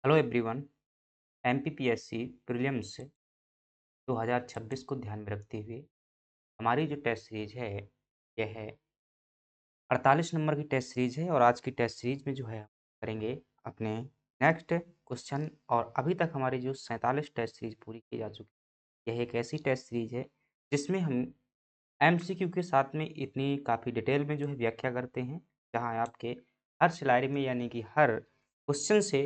Hello everyone. MPPSC prelims 2026 को ध्यान में रखते हुए हमारी जो टेस्ट सीरीज है यह है 48 नंबर की टेस्ट सीरीज है। और आज की टेस्ट सीरीज में जो है हम करेंगे अपने नेक्स्ट क्वेश्चन। और अभी तक हमारी जो 47 टेस्ट सीरीज पूरी की जा चुकी है, यह एक ऐसी टेस्ट सीरीज है जिसमें हम एमसीक्यू के साथ में इतनी काफ़ी डिटेल में जो है व्याख्या करते हैं, जहाँ आपके हर स्लाइड में यानी कि हर क्वेश्चन से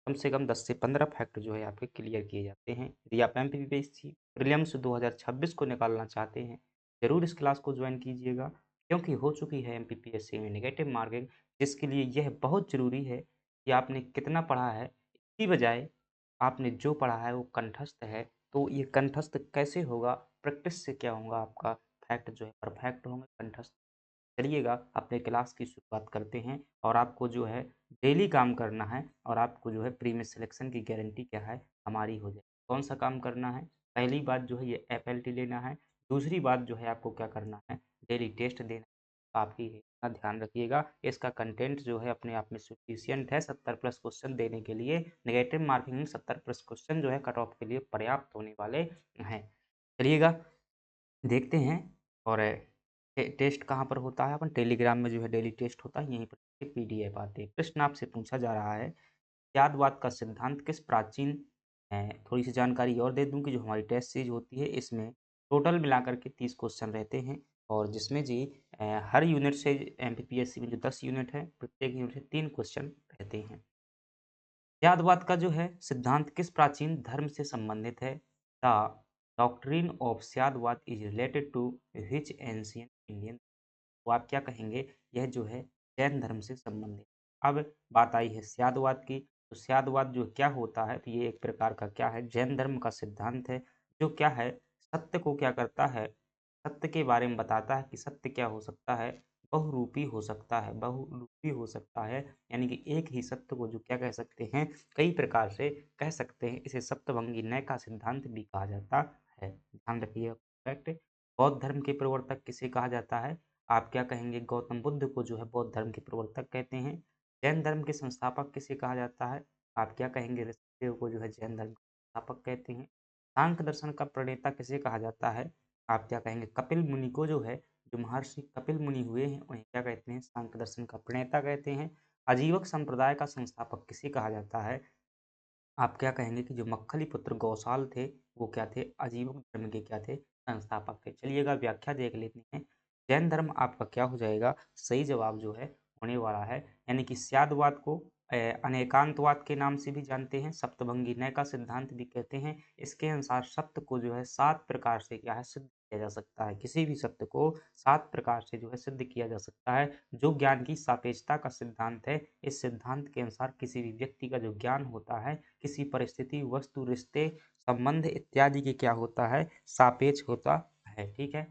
कम 10 से 15 फैक्ट जो है आपके क्लियर किए जाते हैं। यदि आप एमपीपीएससी प्रीलिम्स 2026 को निकालना चाहते हैं, ज़रूर इस क्लास को ज्वाइन कीजिएगा, क्योंकि हो चुकी है एमपीपीएससी में नेगेटिव मार्किंग, जिसके लिए यह बहुत ज़रूरी है कि आपने कितना पढ़ा है, इसकी बजाय आपने जो पढ़ा है वो कंठस्थ है। तो ये कंठस्थ कैसे होगा, प्रैक्टिस से क्या होगा, आपका फैक्ट जो है परफेक्ट होंगे कंठस्थ। चलिएगा अपने क्लास की शुरुआत करते हैं। और आपको जो है डेली काम करना है, और आपको जो है प्री में सिलेक्शन की गारंटी क्या है हमारी हो जाए। कौन सा काम करना है? पहली बात जो है ये एफएलटी लेना है। दूसरी बात जो है आपको क्या करना है, डेली टेस्ट देना है। काफ़ी है, इतना ध्यान रखिएगा। इसका कंटेंट जो है अपने आप में सफिशियंट है 70 प्लस क्वेश्चन देने के लिए। नेगेटिव मार्किंग में 70 प्लस क्वेश्चन जो है कट ऑफ के लिए पर्याप्त होने वाले हैं। चलिएगा देखते हैं। और टेस्ट कहाँ पर होता है? अपन टेलीग्राम में जो है डेली टेस्ट होता है, यहीं पर पीडीएफ आते हैं। प्रश्न आपसे पूछा जा रहा है, त्यादवाद का सिद्धांत किस प्राचीन थोड़ी सी जानकारी और दे दूं कि जो हमारी टेस्ट सीरीज होती है इसमें टोटल मिलाकर के 30 क्वेश्चन रहते हैं। और जिसमें जी हर यूनिट से एमपीपीएससी में जो 10 यूनिट है, प्रत्येक यूनिट से 3 क्वेश्चन रहते हैं। त्यादवाद का जो है सिद्धांत किस प्राचीन धर्म से संबंधित है? The doctrine of Syadvad is related to which ancient Indian. तो आप क्या कहेंगे? यह जो है जैन धर्म से संबंधित। अब बात आई है स्यादवाद की। तो स्यादवाद जो क्या होता है, तो ये एक प्रकार का क्या है, जैन धर्म का सिद्धांत है, जो क्या है, सत्य को क्या करता है, सत्य के बारे में बताता है कि सत्य क्या हो सकता है, बहुरूपी हो सकता है, बहुरूपी हो सकता है। यानी कि एक ही सत्य को जो क्या कह सकते हैं, कई प्रकार से कह सकते हैं। इसे सप्तभंगी न्याय का सिद्धांत भी कहा जाता है। ध्यान रखिए फैक्ट। बौद्ध धर्म के प्रवर्तक किसे कहा जाता है? आप क्या कहेंगे? गौतम बुद्ध को जो है बौद्ध धर्म के प्रवर्तक कहते हैं। जैन धर्म के संस्थापक किसे कहा जाता है? आप क्या कहेंगे? ऋषिदेव को जो है जैन धर्म के संस्थापक कहते हैं। सांख्य दर्शन का प्रणेता किसे कहा जाता है? आप क्या कहेंगे? कपिल मुनि को जो है, जो महर्षि कपिल मुनि हुए हैं, उन्हें क्या कहते हैं? सांख्य दर्शन का प्रणेता कहते हैं। आजीवक संप्रदाय का संस्थापक किसे कहा जाता है? आप क्या कहेंगे कि जो मक्खली पुत्र गौसाल थे, वो क्या थे? आजीवक धर्म के क्या थे? संस्थापक थे। चलिएगा व्याख्या देख लेते हैं। जैन धर्म आपका क्या हो जाएगा? सही जवाब जो है होने वाला है। यानी कि स्यादवाद को अनेकांतवाद के नाम से भी जानते हैं, सप्तभंगी न्याय का सिद्धांत भी कहते हैं। इसके अनुसार सत्य को जो है 7 प्रकार से क्या है, सिद्ध किया जा सकता है। किसी भी सत्य को 7 प्रकार से जो है सिद्ध किया जा सकता है। जो ज्ञान की सापेक्षता का सिद्धांत है, इस सिद्धांत के अनुसार किसी भी व्यक्ति का जो ज्ञान होता है, किसी परिस्थिति, वस्तु, रिश्ते, संबंध इत्यादि के क्या होता है, सापेक्ष होता है। ठीक है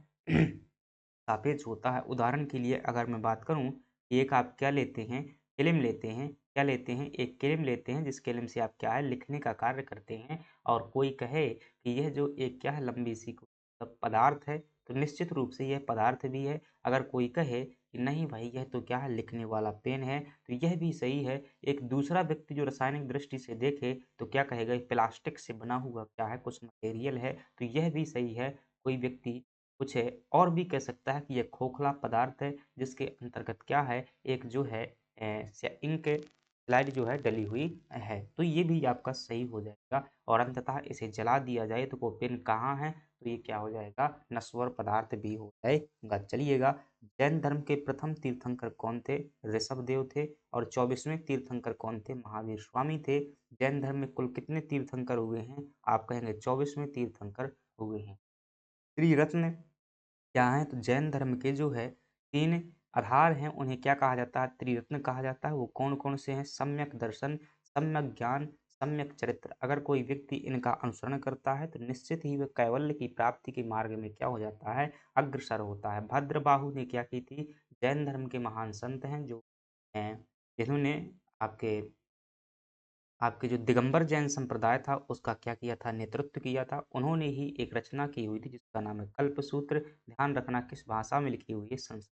सापेक्ष होता है। उदाहरण के लिए अगर मैं बात करूं कि एक आप क्या लेते हैं, किलिम लेते हैं, क्या लेते हैं, एक किलिम लेते हैं, जिस किलिम से आप क्या है, लिखने का कार्य करते हैं। और कोई कहे कि यह जो एक क्या है, लंबी सी पदार्थ है, तो निश्चित रूप से यह पदार्थ भी है। अगर कोई कहे कि नहीं भाई यह तो क्या है, लिखने वाला पेन है, तो यह भी सही है। एक दूसरा व्यक्ति जो रासायनिक दृष्टि से देखे तो क्या कहेगा, ये प्लास्टिक से बना हुआ क्या है, कुछ मटेरियल है, तो यह भी सही है। कोई व्यक्ति कुछ है और भी कह सकता है कि यह खोखला पदार्थ है, जिसके अंतर्गत क्या है, एक जो है इंक स्लाइड जो है डली हुई है, तो ये भी आपका सही हो जाएगा। और अंततः इसे जला दिया जाए तो वो पेन कहाँ है, तो ये क्या हो जाएगा, नश्वर पदार्थ भी हो जाएगा। चलिएगा जैन धर्म के प्रथम तीर्थंकर कौन थे? ऋषभदेव थे। और 24वें तीर्थंकर कौन थे? महावीर स्वामी थे। जैन धर्म में कुल कितने तीर्थंकर हुए हैं? आप कहेंगे 24वें तीर्थंकर हुए हैं। त्रिरत्न क्या हैं? तो जैन धर्म के जो है 3 आधार हैं, उन्हें क्या कहा जाता है? त्रिरत्न कहा जाता है। वो कौन-कौन से हैं? सम्यक दर्शन, सम्यक ज्ञान, सम्यक चरित्र। अगर कोई व्यक्ति इनका अनुसरण करता है तो निश्चित ही वह कैवल्य की प्राप्ति के मार्ग में क्या हो जाता है, अग्रसर होता है। भद्रबाहु ने क्या की थी? जैन धर्म के महान संत हैं जो हैं, जिन्होंने आपके आपके जो दिगंबर जैन संप्रदाय था उसका क्या किया था, नेतृत्व किया था। उन्होंने ही एक रचना की हुई थी जिसका नाम है कल्पसूत्र। ध्यान रखना किस भाषा में लिखी हुई है, संस्कृत।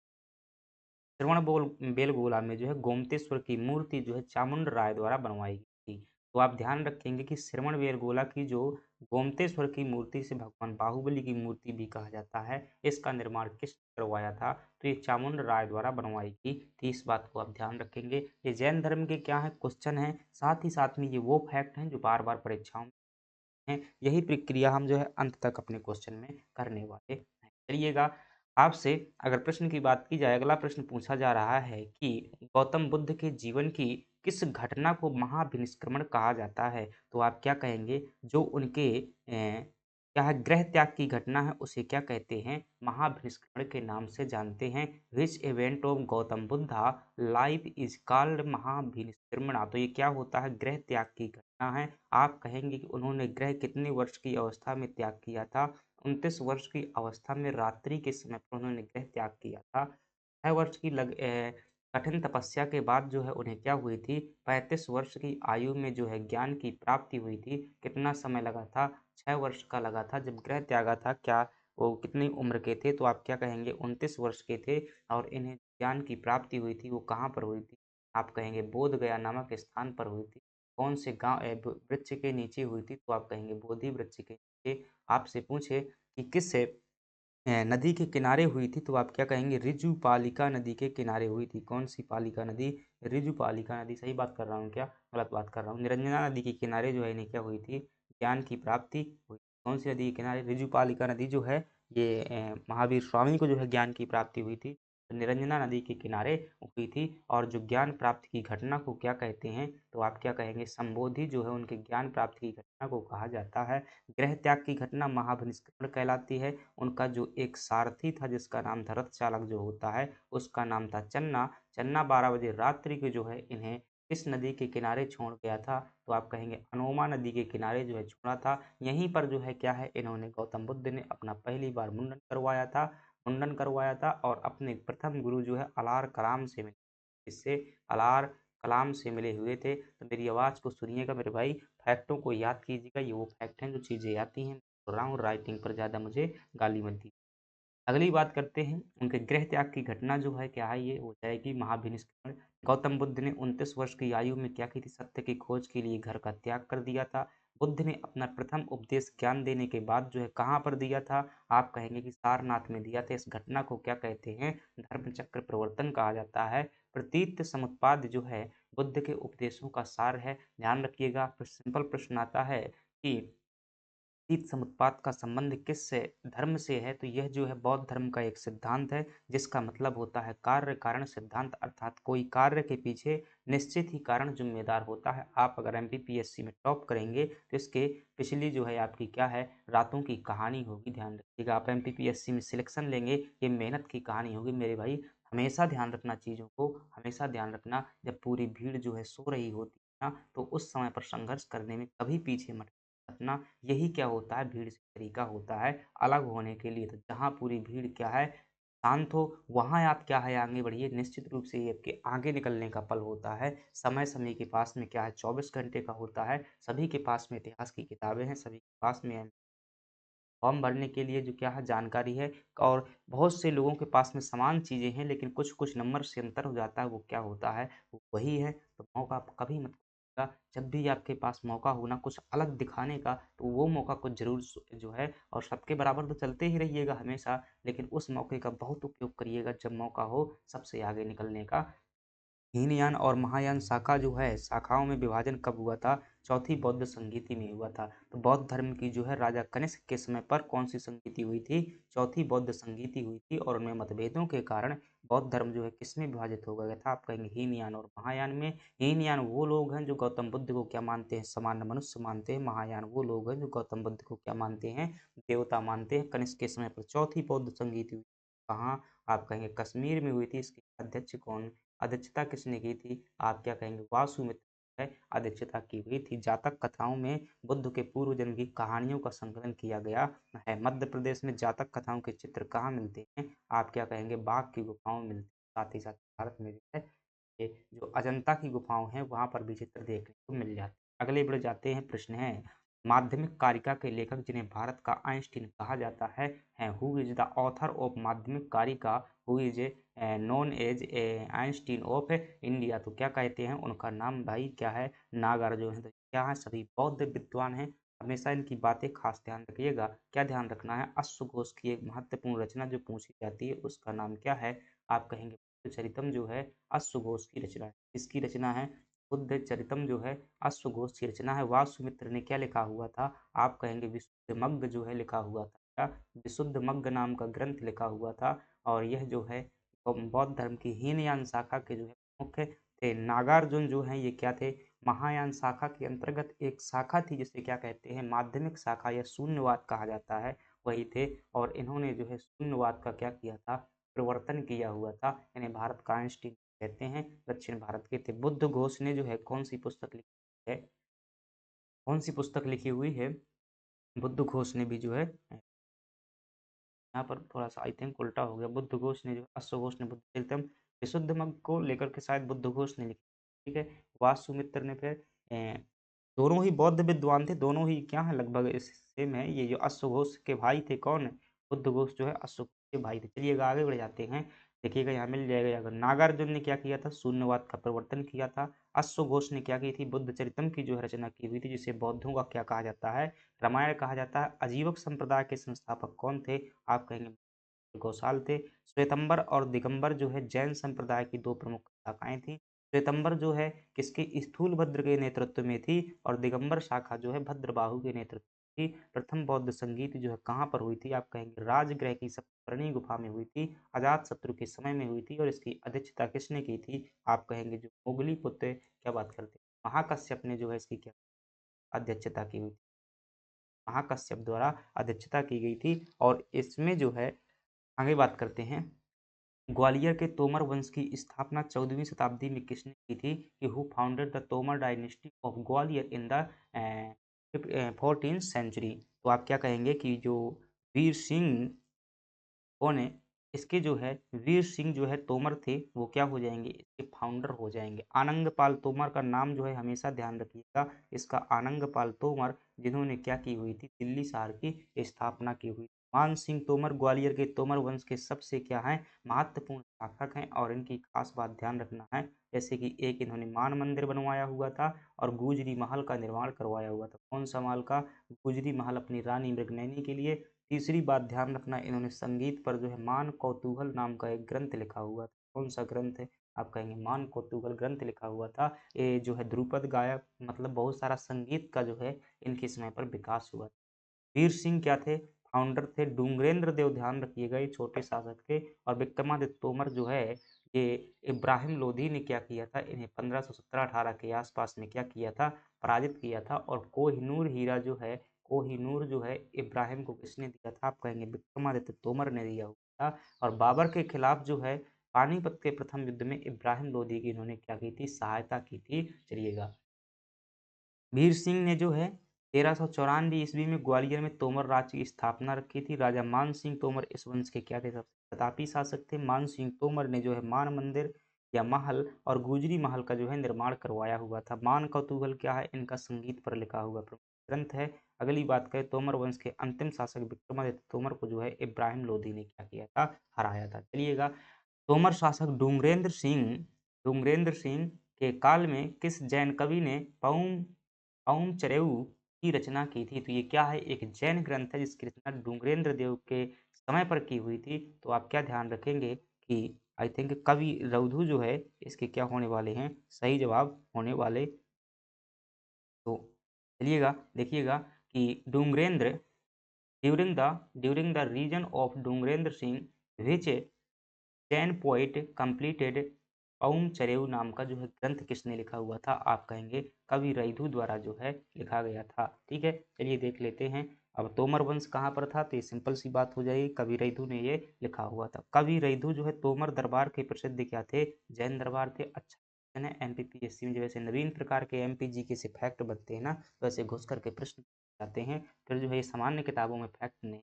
श्रवण बोल बेलगोला में जो है गोमतेश्वर की मूर्ति जो है चामुंड राय द्वारा बनवाई गई थी। तो आप ध्यान रखेंगे कि श्रवणबेलगोला की जो गोमतेश्वर की मूर्ति से भगवान बाहुबली की मूर्ति भी कहा जाता है, इसका निर्माण किसने करवाया था? तो ये चामुंड राय द्वारा बनवाई गई थी। इस बात को आप ध्यान रखेंगे। ये जैन धर्म के क्या है क्वेश्चन है, साथ ही साथ में ये वो फैक्ट हैं जो बार-बार परीक्षाओं में हैं। यही प्रक्रिया हम जो है अंत तक अपने क्वेश्चन में करने वाले हैं। चलिएगा, आपसे अगर प्रश्न की बात की जाए, अगला प्रश्न पूछा जा रहा है कि गौतम बुद्ध के जीवन की किस घटना को महाभिनिष्क्रमण कहा जाता है? तो आप क्या कहेंगे? जो उनके क्या है गृह त्याग की घटना है, उसे क्या कहते हैं? महाभिनिष्क्रमण के नाम से जानते हैं। Which event of Gautam Buddha life is called Mahabhinishkramana. तो ये क्या होता है? गृह त्याग की घटना है। आप कहेंगे कि उन्होंने गृह कितने वर्ष की अवस्था में त्याग किया था? 29 वर्ष की अवस्था में रात्रि के समय पर उन्होंने गृह त्याग किया था। 6 वर्ष की कठिन तपस्या के बाद जो है उन्हें क्या हुई थी? 35 वर्ष की आयु में जो है ज्ञान की प्राप्ति हुई थी। कितना समय लगा था? 6 वर्ष का लगा था। जब गृह त्यागा था, क्या वो कितनी उम्र के थे? तो आप क्या कहेंगे? 29 वर्ष के थे और इन्हें ज्ञान की प्राप्ति हुई थी, वो कहाँ पर हुई थी? आप कहेंगे बोध गया नामक स्थान पर हुई थी। कौन से गाँव वृक्ष के नीचे हुई थी? तो आप कहेंगे बोधि वृक्ष के नीचे। आपसे पूछे कि किस नदी के किनारे हुई थी, तो आप क्या कहेंगे? ऋजुपालिका नदी के किनारे हुई थी। कौन-सी पालिका नदी? ऋजुपालिका नदी। सही बात कर रहा हूँ क्या? गलत बात कर रहा हूँ। निरंजना नदी के किनारे जो है इन्हें क्या हुई थी? ज्ञान की प्राप्ति हुई। कौन-सी नदी के किनारे? ऋजुपालिका नदी जो है ये महावीर स्वामी को जो है ज्ञान की प्राप्ति हुई थी। तो निरंजना नदी के किनारे हुई थी। और जो ज्ञान प्राप्ति की घटना को क्या कहते हैं? तो आप क्या कहेंगे? संबोधि जो है उनके ज्ञान प्राप्ति की घटना को कहा जाता है। गृह त्याग की घटना महाभिनिष्क्रमण कहलाती है। उनका जो एक सारथी था जिसका नाम था रथ चालक जो होता है, उसका नाम था चन्ना। चन्ना 12 बजे रात्रि को जो है इन्हें किस नदी के किनारे छोड़ गया था? तो आप कहेंगे अनोमा नदी के किनारे जो है छोड़ा था। यहीं पर जो है क्या है, इन्होंने गौतम बुद्ध ने अपना पहली बार मुंडन करवाया था और अपने प्रथम गुरु जो है अलार कलाम से मिले। इससे अलार कलाम से मिले हुए थे। तो मेरी आवाज़ को सुनिएगा मेरे भाई, फैक्टों को याद कीजिएगा। ये वो फैक्ट हैं जो चीज़ें आती हैं। बोल रहा हूँ राइटिंग पर ज़्यादा मुझे गाली मत दी। अगली बात करते हैं, उनके गृह त्याग की घटना जो है क्या है? ये हो जाएगी महाभिनिष्क्रमण। गौतम बुद्ध ने 29 वर्ष की आयु में क्या की थी? सत्य की खोज के लिए घर का त्याग कर दिया था। बुद्ध ने अपना प्रथम उपदेश ज्ञान देने के बाद जो है कहाँ पर दिया था? आप कहेंगे कि सारनाथ में दिया था। इस घटना को क्या कहते हैं? धर्म चक्र प्रवर्तन कहा जाता है। प्रतीत समुत्पाद जो है बुद्ध के उपदेशों का सार है। ध्यान रखिएगा, फिर सिंपल प्रश्न आता है कि तीत समुत्पाद का संबंध किस से धर्म से है? तो यह जो है बौद्ध धर्म का एक सिद्धांत है, जिसका मतलब होता है कार्य कारण सिद्धांत, अर्थात कोई कार्य के पीछे निश्चित ही कारण जिम्मेदार होता है। आप अगर एमपीपीएससी में टॉप करेंगे तो इसके पिछली जो है आपकी क्या है, रातों की कहानी होगी। ध्यान रखिएगा, आप एमपीपीएससी में सिलेक्शन लेंगे, ये मेहनत की कहानी होगी मेरे भाई। हमेशा ध्यान रखना चीज़ों को, हमेशा ध्यान रखना, जब पूरी भीड़ जो है सो रही होती है ना, तो उस समय पर संघर्ष करने में कभी पीछे मत हटना। यही क्या होता है, भीड़ से तरीका होता है अलग होने के लिए। तो जहाँ पूरी भीड़ क्या है, शांत हो, वहाँ आप क्या है आगे बढ़िए। निश्चित रूप से ये आपके आगे निकलने का पल होता है। समय समय के पास में क्या है, 24 घंटे का होता है। सभी के पास में इतिहास की किताबें हैं, सभी के पास में फॉर्म भरने के लिए जो क्या है जानकारी है। और बहुत से लोगों के पास में समान चीज़ें हैं, लेकिन कुछ-कुछ नंबर से अंतर हो जाता है, वो क्या होता है, वो वही है। तो मौका आप कभी मत खोइएगा। जब भी आपके पास मौका हो ना कुछ अलग दिखाने का, तो वो मौका को ज़रूर जो है, और सबके बराबर तो चलते ही रहिएगा हमेशा, लेकिन उस मौके का बहुत उपयोग करिएगा जब मौका हो सबसे आगे निकलने का। हीनयान और महायान शाखा जो है, शाखाओं में विभाजन कब हुआ था? चौथी बौद्ध संगीति में हुआ था। तो बौद्ध धर्म की जो है राजा कनिष्क के समय पर कौन-सी संगीति हुई थी? चौथी बौद्ध संगीति हुई थी। और उनमें मतभेदों के कारण बौद्ध धर्म जो है किसमें विभाजित हो गया था? आप कहेंगे हीनयान और महायान में। हीनयान वो लोग हैं जो गौतम बुद्ध को क्या मानते हैं? सामान्य मनुष्य मानते हैं। महायान वो लोग हैं जो गौतम बुद्ध को क्या मानते हैं? देवता मानते हैं। कनिष्क के समय पर चौथी बौद्ध संगीति हुई। कहाँ? आप कहेंगे कश्मीर में हुई थी। इसकी अध्यक्ष कौन अध्यक्षता किसने की थी? आप क्या कहेंगे? वासुमित्र है अध्यक्षता की हुई थी। जातक कथाओं में बुद्ध के पूर्व जन्म की कहानियों का संकलन किया गया है। मध्य प्रदेश में जातक कथाओं के चित्र कहाँ मिलते हैं? आप क्या कहेंगे? बाघ की गुफाओं में मिलते हैं। साथ ही साथ भारत में जो है ये जो अजंता की गुफाओं हैं वहाँ पर भी चित्र देखने को मिल जाते हैं। अगले बढ़ जाते हैं, प्रश्न है माध्यमिक कारिका के लेखक जिन्हें भारत का आइंस्टीन कहा जाता है who is the author of Madhyamika Karika who is known as Einstein of India. तो क्या कहते हैं उनका नाम भाई? क्या है? नागार्जुन है। क्या हैं? सभी बौद्ध विद्वान हैं। हमेशा इनकी बातें खास ध्यान रखिएगा। क्या ध्यान रखना है? अश्वघोष की एक महत्वपूर्ण रचना जो पूछी जाती है, उसका नाम क्या है? आप कहेंगे बुद्धचरितम जो है अश्वघोष की रचना है। किसकी रचना है? बुद्धचरितम जो है अश्वघोष की रचना है। वासुमित्र ने क्या लिखा हुआ था? आप कहेंगे विशुद्धमग्ग जो है लिखा हुआ था। क्या? विशुद्धमग्ग नाम का ग्रंथ लिखा हुआ था और यह जो है बौद्ध धर्म की हीनयान शाखा के जो है मुख्य थे। नागार्जुन जो हैं ये क्या थे? महायान शाखा के अंतर्गत एक शाखा थी जिसे क्या कहते हैं? माध्यमिक शाखा या शून्यवाद कहा जाता है, वही थे। और इन्होंने जो है शून्यवाद का क्या किया था? प्रवर्तन किया हुआ था। इन्हें भारत का आइंस्टीन कहते हैं। दक्षिण भारत के थे। बुद्ध घोष ने जो है कौन-सी पुस्तक लिखी है? कौन-सी पुस्तक लिखी हुई है? बुद्ध घोष ने भी जो है यहाँ पर थोड़ा-सा आई थिंक उल्टा हो गया। बुद्ध घोष ने जो अश्वघोष ने बुद्धचरितम विशुद्ध मग्ग को लेकर के शायद बुद्ध घोष ने लिखी, ठीक है। वासुमित्र ने फिर दोनों ही बौद्ध विद्वान थे, दोनों ही क्या हैं लगभग सेम है। ये जो अश्वघोष के भाई थे कौन? बुद्ध घोष जो है अश्वघोष के भाई थे। चलिएगा आगे बढ़ जाते हैं। देखिएगा यहाँ मिल जाएगा यहाँ पर नागार्जुन ने क्या किया था? शून्यवाद का प्रवर्तन किया था। अश्वघोष ने क्या की थी? बुद्धचरितम की जो है रचना की हुई थी, जिसे बौद्धों का क्या कहा जाता है? रामायण कहा जाता है। अजीवक संप्रदाय के संस्थापक कौन थे? आप कहेंगे घोषाल थे। श्वेतंबर और दिगंबर जो है जैन संप्रदाय की दो प्रमुख शाखाएं थी। श्वेतंबर जो है किसके? स्थूलभद्र के नेतृत्व में थी और दिगंबर शाखा जो है भद्रबाहु के नेतृत्व में थी। प्रथम बौद्ध संगीत जो है कहाँ पर हुई थी? आप कहेंगे राजगृह की सप्तपर्णी गुफा में हुई थी। अजातशत्रु के समय में हुई थी और इसकी अध्यक्षता किसने की थी? आप कहेंगे जो मोगली पुत्र क्या बात करते हैं, महाकश्यप ने जो है इसकी क्या अध्यक्षता की हुई थी। महाकश्यप द्वारा अध्यक्षता की गई थी। और इसमें जो है आगे बात करते हैं। ग्वालियर के तोमर वंश की स्थापना 14वीं शताब्दी में किसने की थी? कि who founded the Tomar dynasty of Gwalior in the 14th century. तो आप क्या कहेंगे कि जो वीर सिंह कौन है? इसके जो है वीर सिंह जो है तोमर थे, वो क्या हो जाएँगे? इसके फाउंडर हो जाएँगे। आनंगपाल तोमर का नाम जो है हमेशा ध्यान रखिएगा। इसका आनंगपाल तोमर जिन्होंने क्या की हुई थी? दिल्ली शहर की स्थापना की हुई। मान सिंह तोमर ग्वालियर के तोमर वंश के सबसे क्या हैं? महत्वपूर्ण शासक हैं और इनकी खास बात ध्यान रखना है। जैसे कि एक इन्होंने मान मंदिर बनवाया हुआ था और गुजरी महल का निर्माण करवाया हुआ था। कौन-सा महल का? गुजरी महल अपनी रानी मृगनयनी के लिए। तीसरी बात ध्यान रखना इन्होंने संगीत पर जो है मान कौतूहल नाम का एक ग्रंथ लिखा हुआ था। कौन सा ग्रंथ है? आप कहेंगे मान कौतूहल ग्रंथ लिखा हुआ था। ये जो है ध्रुपद गायक मतलब बहुत सारा संगीत का जो है इनके समय पर विकास हुआ। वीर सिंह क्या थे? फाउंडर थे। डूंगरेंद्र देव ध्यान रखिएगा ये छोटे शासक थे। और विक्रमादित्य तोमर जो है ये इब्राहिम लोधी ने क्या किया था? इन्हें 1517-18 के आसपास में क्या किया था? पराजित किया था। और कोहिनूर हीरा जो है कोहिनूर जो है इब्राहिम को किसने दिया था? आप कहेंगे विक्रमादित्य तोमर ने दिया हुआ था। और बाबर के खिलाफ जो है पानीपत के प्रथम युद्ध में इब्राहिम लोधी की इन्होंने क्या की थी? सहायता की थी। चलिएगा वीर सिंह ने जो है 1394 ईस्वी में ग्वालियर में तोमर राज्य की स्थापना रखी थी। राजा मान सिंह तोमर इस वंश के क्या थे? सबसे प्रतापी शासक थे। मान सिंह तोमर ने जो है मान मंदिर या महल और गुजरी महल का जो है निर्माण करवाया हुआ था। मान कौतूहल क्या है? इनका संगीत पर लिखा हुआ प्रमुख ग्रंथ है। अगली बात करें तोमर वंश के अंतिम शासक विक्रमादित्य तोमर को जो है इब्राहिम लोधी ने क्या किया था? हराया था। चलिएगा तोमर शासक डूंगरेंद्र सिंह के काल में किस जैन कवि ने औम चरेऊ की रचना की थी? तो ये क्या है? एक जैन ग्रंथ है जिसकी रचना डूंगरेंद्र देव के समय पर की हुई थी। तो आप क्या ध्यान रखेंगे कि आई थिंक कवि रौधु जो है इसके क्या होने वाले हैं? सही जवाब होने वाले। तो चलिएगा देखिएगा कि Dungarendra during the reign of Dungarendra Singh which Jain poet completed औम चरेऊ नाम का जो है ग्रंथ किसने लिखा हुआ था? आप कहेंगे कवि रैधु द्वारा जो है लिखा गया था। ठीक है, चलिए देख लेते हैं। अब तोमर वंश कहाँ पर था? तो ये सिंपल सी बात हो जाएगी, कवि रैधु ने ये लिखा हुआ था। कवि रैधु जो है तोमर दरबार के प्रसिद्ध क्या थे? जैन दरबार थे। अच्छा है ना, एमपीपीएससी में जैसे नवीन प्रकार के एमपीजी से फैक्ट बनते हैं ना, वैसे घुस करके प्रश्न आते हैं। फिर जो है ये सामान्य किताबों में फैक्ट नहीं।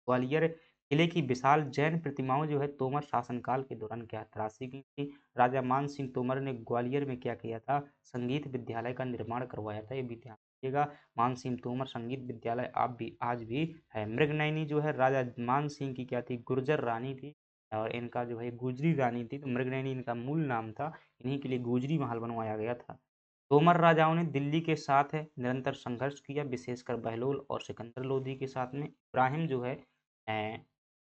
ग्वालियर किले की विशाल जैन प्रतिमाओं जो है तोमर शासनकाल के दौरान क्या तराशी गई थी? राजा मान सिंह तोमर ने ग्वालियर में क्या किया था? संगीत विद्यालय का निर्माण करवाया था। ये भी ध्यान रखिएगा। मान सिंह तोमर संगीत विद्यालय आप भी आज भी है। मृगनयनी जो है राजा मान सिंह की क्या थी? गुर्जर रानी थी और इनका जो है गुजरी रानी थी। तो मृगनयनी इनका मूल नाम था। इन्हीं के लिए गुजरी महल बनवाया गया था। तोमर राजाओं ने दिल्ली के साथ निरंतर संघर्ष किया, विशेषकर बहलोल और सिकंदर लोधी के साथ में। इब्राहिम जो है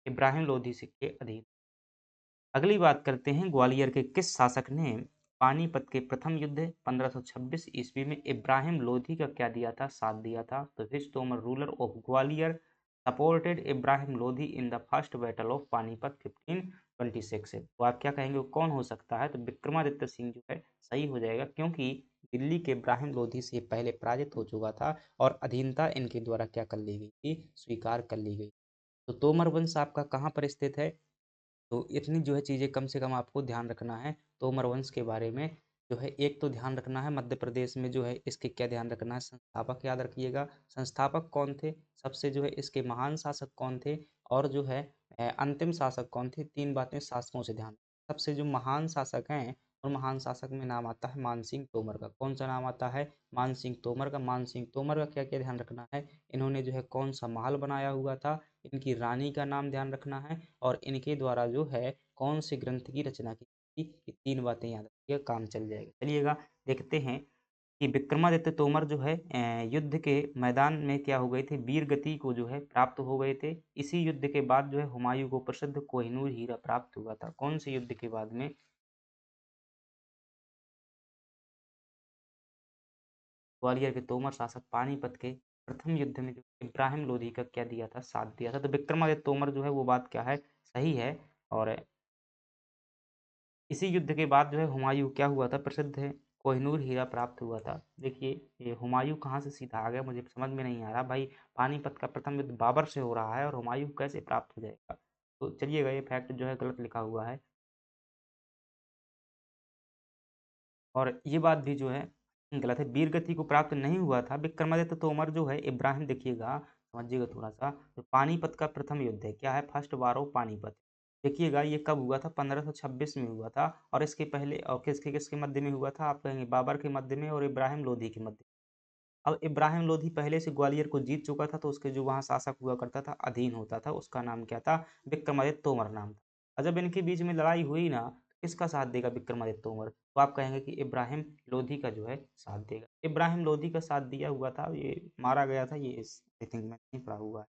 इब्राहिम लोधी के अधीन। अगली बात करते हैं, ग्वालियर के किस शासक ने पानीपत के प्रथम युद्ध 1526 ईस्वी में इब्राहिम लोधी का क्या दिया था, साथ दिया था? तो which Tomar ruler of Gwalior supported Ibrahim Lodi in the first battle of Panipat 1526 है। तो आप क्या कहेंगे, वो कौन हो सकता है? तो विक्रमादित्य सिंह जो है सही हो जाएगा, क्योंकि दिल्ली के इब्राहिम लोधी से पहले पराजित हो चुका था और अधीनता इनके द्वारा क्या कर ली गई थी, स्वीकार कर ली गई। तो तोमर वंश आपका कहाँ पर स्थित है? तो इतनी जो है चीज़ें कम से कम आपको ध्यान रखना है तोमर वंश के बारे में। जो है एक तो ध्यान रखना है मध्य प्रदेश में जो है इसके क्या ध्यान रखना है, संस्थापक याद रखिएगा। संस्थापक कौन थे, सबसे जो है इसके महान शासक कौन थे, और जो है अंतिम शासक कौन थे। तीन बातें शासकों से ध्यान। सबसे जो महान शासक हैं, और महान शासक में नाम आता है मानसिंह तोमर का। कौन सा नाम आता है? मानसिंह तोमर का। मानसिंह तोमर का क्या क्या ध्यान रखना है, इन्होंने जो है कौन सा महल बनाया हुआ था, इनकी रानी का नाम ध्यान रखना है, और इनके द्वारा जो है कौन से ग्रंथ की रचना की थी। ये तीन बातें याद रखिएगा, काम चल जाएगा। चलिएगा देखते हैं कि विक्रमादित्य तोमर जो है युद्ध के मैदान में क्या हो गए थे, वीर गति को जो है प्राप्त हो गए थे। इसी युद्ध के बाद जो है हुमायूं को प्रसिद्ध कोहिनूर हीरा प्राप्त हुआ था। कौन से युद्ध के बाद में? ग्वालियर के तोमर शासक पानीपत के प्रथम युद्ध में जो इब्राहिम लोधी का क्या दिया था, साथ दिया था। तो विक्रमादित्य तोमर जो है वो बात क्या है, सही है। और इसी युद्ध के बाद जो है हुमायूं क्या हुआ था, प्रसिद्ध है कोहिनूर हीरा प्राप्त हुआ था। देखिए ये हुमायूं कहाँ से सीधा आ गया, मुझे समझ में नहीं आ रहा भाई। पानीपत का प्रथम युद्ध बाबर से हो रहा है और हुमायूं कैसे प्राप्त हो जाएगा? तो चलिएगा ये फैक्ट जो है गलत लिखा हुआ है, और ये बात भी जो है गलत है। वीरगति को प्राप्त नहीं हुआ था विक्रमादित्य तोमर जो है इब्राहिम, देखिएगा समझिएगा थोड़ा सा। तो पानीपत का प्रथम युद्ध है, क्या है, फर्स्ट वार ऑफ पानीपत। देखिएगा ये कब हुआ था, 1526 में हुआ था। और इसके पहले और किसके किसके मध्य में हुआ था, आप कहेंगे बाबर के मध्य में और इब्राहिम लोधी के मध्य। अब इब्राहिम लोधी पहले से ग्वालियर को जीत चुका था, तो उसके जो वहाँ शासक हुआ करता था, अधीन होता था, उसका नाम क्या था, विक्रमादित्य तोमर नाम था। और जब इनके बीच में लड़ाई हुई ना, तो किसका साथ देगा विक्रमादित्य तोमर? तो आप कहेंगे कि इब्राहिम लोधी का जो है साथ देगा। इब्राहिम लोधी का साथ दिया हुआ था, ये मारा गया था, ये आई थिंक मैं नहीं पढ़ा हुआ है,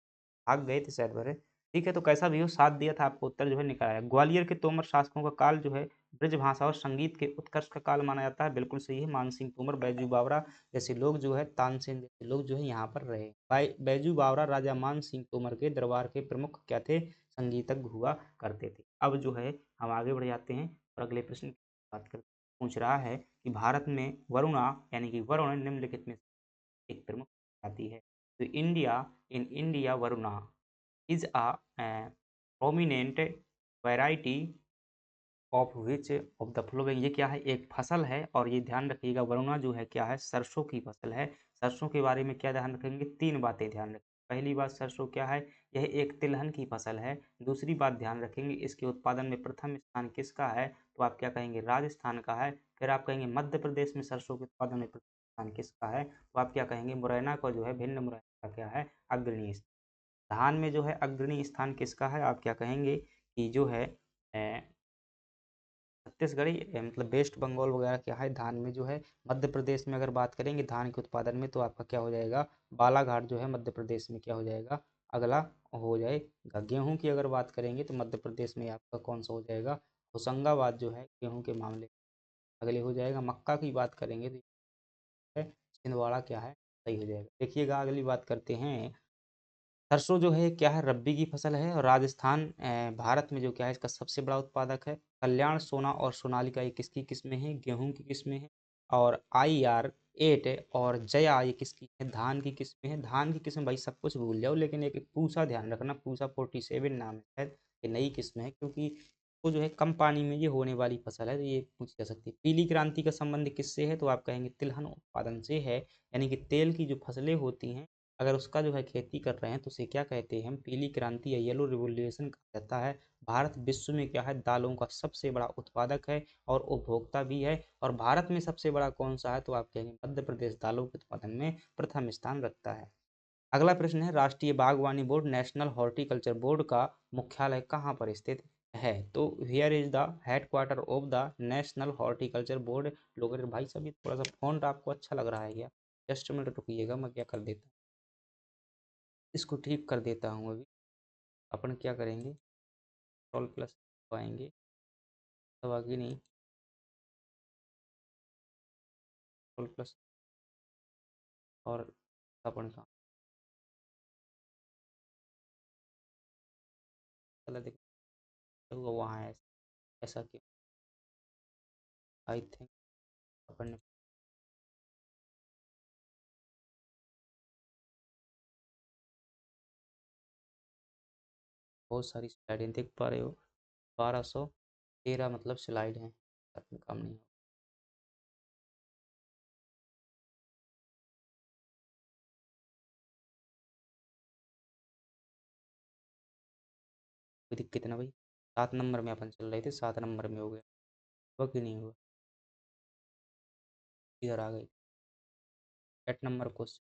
भाग गए थे शायद वरे। ठीक है, तो कैसा भी हो साथ दिया था, आपको उत्तर जो है निकल आया। ग्वालियर के तोमर शासकों का काल जो है ब्रज भाषा और संगीत के उत्कर्ष का काल माना जाता है। बिल्कुल सही है, मानसिंह तोमर, बैजू बावरा जैसे लोग जो है, तानसेन जैसे लोग जो है यहाँ पर रहे। बैजू बावरा राजा मान सिंह तोमर के दरबार के प्रमुख क्या थे, संगीतज्ञ हुआ करते थे। अब जो है हम आगे बढ़ जाते हैं और अगले प्रश्न की बात करते हैं। पूछ रहा है कि भारत में वरुणा यानी कि वरुण निम्नलिखित में एक प्रमुख जाति है। तो India Varuna is a prominent variety of which of the flowing. ये क्या है, एक फसल है, और ये ध्यान रखिएगा वरुणा जो है क्या है, सरसों की फसल है। सरसों के बारे में क्या ध्यान रखेंगे, तीन बातें ध्यान रखें। पहली बात, सरसों क्या है, यह एक तिलहन की फसल है। दूसरी बात ध्यान रखेंगे, इसके उत्पादन में प्रथम स्थान किसका है, तो आप क्या कहेंगे, राजस्थान का है। फिर आप कहेंगे मध्य प्रदेश में सरसों के उत्पादन में प्रथम स्थान किसका है, तो आप क्या कहेंगे, मुरैना का जो है, भिन्न मुरैना का क्या है, अग्रणी स्थान। धान में जो है अग्रणी स्थान किसका है, आप क्या कहेंगे कि जो है छत्तीसगढ़ मतलब वेस्ट बंगाल वगैरह क्या है धान में जो है। मध्य प्रदेश में अगर बात करेंगे धान के उत्पादन में, तो आपका क्या हो जाएगा, बालाघाट जो है मध्य प्रदेश में क्या हो जाएगा, अगला हो जाएगा। गेहूं की अगर बात करेंगे तो मध्य प्रदेश में आपका कौन सा हो जाएगा, होशंगाबाद जो है गेहूं के मामले अगले हो जाएगा। मक्का की बात करेंगे तो ये है छिंदवाड़ा क्या है, सही हो जाएगा। देखिएगा अगली बात करते हैं। सरसों जो है क्या है, रब्बी की फसल है, और राजस्थान भारत में जो क्या है इसका सबसे बड़ा उत्पादक है। कल्याण, सोना और सोनालिका ये किसकी किस्में हैं, गेहूं की किस्में हैं। और IR 8 और जया ये किसकी है, धान की किस्में हैं। धान की किस्में भाई सब कुछ भूल जाओ, लेकिन एक पूसा ध्यान रखना, पूसा 47 नाम है शायद, ये नई किस्म है, क्योंकि वो जो है कम पानी में ये होने वाली फसल है, तो ये पूछी जा सकती है। पीली क्रांति का संबंध किससे है, तो आप कहेंगे तिलहन उत्पादन से है, यानी कि तेल की जो फसलें होती हैं, अगर उसका जो है खेती कर रहे हैं तो उसे क्या कहते हैं, हम पीली क्रांति या येलो रिवोल्यूशन कहा जाता है। भारत विश्व में क्या है, दालों का सबसे बड़ा उत्पादक है और उपभोक्ता भी है। और भारत में सबसे बड़ा कौन सा है, तो आप कहेंगे मध्य प्रदेश दालों के उत्पादन में प्रथम स्थान रखता है। अगला प्रश्न है, राष्ट्रीय बागवानी बोर्ड नेशनल हॉर्टिकल्चर बोर्ड का मुख्यालय कहाँ पर स्थित है? है। तो here is the headquarter of the national horticulture board located. भाई साहब ये थोड़ा सा फॉन्ट आपको अच्छा लग रहा है क्या? जस्ट मिनट रुकिएगा, मैं क्या कर देता हूँ, इसको ठीक कर देता हूँ अभी। अपन क्या करेंगे, कंट्रोल प्लस आएंगे, तब आगे नहीं, कंट्रोल प्लस और अपन का चला देख वहाँ है, ऐसा क्यों? आई थिंक अपन ने बहुत सारी स्लाइडें देख पा रहे हो, 1213 मतलब स्लाइड हैं, काम नहीं हो। कोई दिक्कत ना भाई, 7 नंबर में अपन चल रहे थे, 7 नंबर में हो गया, हुआ कि नहीं हुआ? इधर आ गई 8 नंबर क्वेश्चन।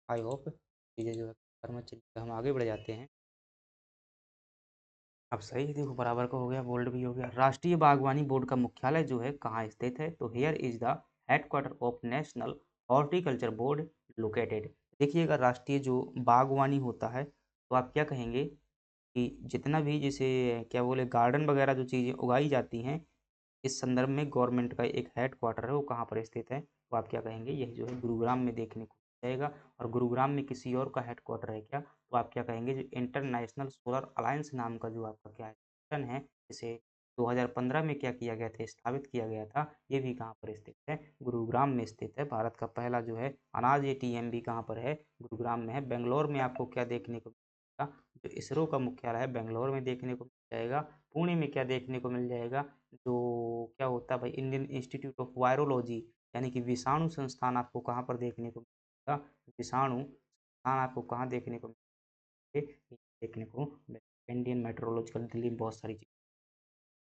आई होप चीज़ें जो है कर्म चलिए हम आगे बढ़ जाते हैं। अब सही है, देखो बराबर का हो गया, बोल्ड भी हो गया। राष्ट्रीय बागवानी बोर्ड का मुख्यालय जो है कहाँ स्थित है? तो here is the headquarter of national horticulture board located. देखिएगा, राष्ट्रीय जो बागवानी होता है तो आप क्या कहेंगे कि जितना भी जैसे क्या बोले गार्डन वगैरह जो चीज़ें उगाई जाती हैं, इस संदर्भ में गवर्नमेंट का एक हेड क्वार्टर है, वो कहाँ पर स्थित है? तो आप क्या कहेंगे, यह जो है गुरुग्राम में देखने को जाएगा। और गुरुग्राम में किसी और का हेड क्वार्टर है क्या? तो आप क्या कहेंगे, जो इंटरनेशनल सोलर अलायंस नाम का जो आपका क्या है संगठन है, जिसे 2015 में क्या किया गया था, स्थापित किया गया था, ये भी कहाँ पर स्थित है? गुरुग्राम में स्थित है। भारत का पहला जो है अनाज एटीएम भी कहाँ पर है? गुरुग्राम में है। बेंगलोर में आपको क्या देखने को मिलेगा? जो इसरो का मुख्यालय है बेंगलोर में देखने को मिल जाएगा। पुणे में क्या देखने को मिल जाएगा? जो क्या होता है भाई, इंडियन इंस्टीट्यूट ऑफ वायरोलॉजी यानी कि विषाणु संस्थान आपको कहाँ पर देखने को मिलेगा? विषाणु संस्थान आपको कहाँ देखने को मिलेगा? देखने को मिलेगा। इंडियन मेट्रोलॉजिकल, दिल्ली में बहुत सारी चीज़।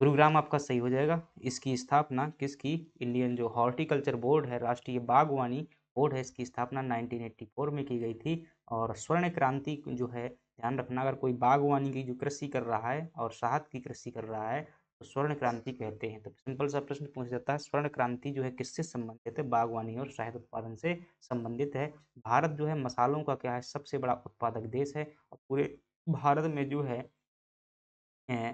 गुरुग्राम आपका सही हो जाएगा। इसकी स्थापना किसकी? इंडियन जो हॉर्टिकल्चर बोर्ड है, राष्ट्रीय बागवानी बोर्ड है, इसकी स्थापना 1984 में की गई थी। और स्वर्ण क्रांति जो है, ध्यान रखना, अगर कोई बागवानी की जो कृषि कर रहा है और शहद की कृषि कर रहा है तो स्वर्ण क्रांति कहते हैं। तो सिंपल सा प्रश्न पूछ जाता है, स्वर्ण क्रांति जो है किससे संबंधित है? बागवानी और शहद उत्पादन से संबंधित है। भारत जो है मसालों का क्या है, सबसे बड़ा उत्पादक देश है। और पूरे भारत में जो है हैं,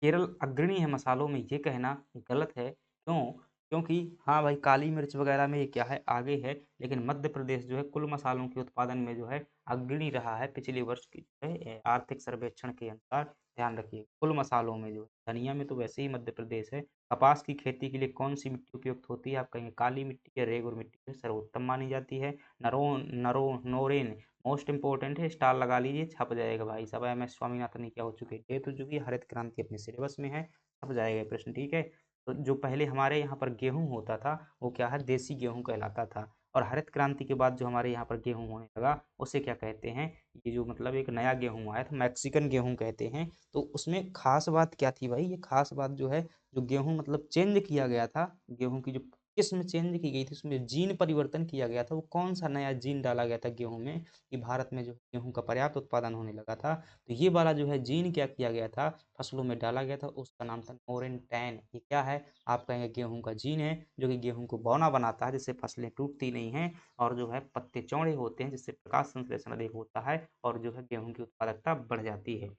केरल अग्रणी है मसालों में, ये कहना गलत है। क्यों? क्योंकि हाँ भाई, काली मिर्च वगैरह में ये क्या है, आगे है, लेकिन मध्य प्रदेश जो है कुल मसालों के उत्पादन में जो है अग्रणी रहा है पिछले वर्ष की जो है आर्थिक सर्वेक्षण के अनुसार। ध्यान रखिए, कुल मसालों में जो है, धनिया में तो वैसे ही मध्य प्रदेश है। कपास की खेती के लिए कौन सी मिट्टी उपयुक्त होती है? आप कहेंगे काली मिट्टी या रेगुर मिट्टी है सर्वोत्तम मानी जाती है। नरो नरो नोरेन मोस्ट इंपॉर्टेंट है, स्टार लगा लीजिए, छप जाएगा भाई साहब। एम एस स्वामीनाथन की क्या हो चुकी है, डेथ हो चुकी है, हरित क्रांति अपने सिलेबस में है, छप जाएगा ये प्रश्न, ठीक है। तो जो पहले हमारे यहाँ पर गेहूँ होता था वो क्या है, देसी गेहूँ कहलाता था। और हरित क्रांति के बाद जो हमारे यहाँ पर गेहूँ होने लगा उसे क्या कहते हैं, ये जो मतलब एक नया गेहूँ आया था मैक्सिकन गेहूँ कहते हैं। तो उसमें खास बात क्या थी भाई, ये खास बात जो है, जो गेहूँ मतलब चेंज किया गया था, गेहूँ की जो किस्म चेंज की गई थी, उसमें जीन परिवर्तन किया गया था। वो कौन सा नया जीन डाला गया था गेहूं में कि भारत में जो गेहूं का पर्याप्त उत्पादन होने लगा था? तो ये वाला जो है जीन क्या किया गया था, फसलों में डाला गया था, उसका नाम था नोरेंटैन। ये क्या है? आप कहेंगे गेहूं का जीन है, जो कि गेहूं को बौना बनाता है, जिससे फसलें टूटती नहीं हैं और जो है पत्ते चौड़े होते हैं, जिससे प्रकाश संश्लेषण अधिक होता है और जो है गेहूं की उत्पादकता बढ़ जाती है।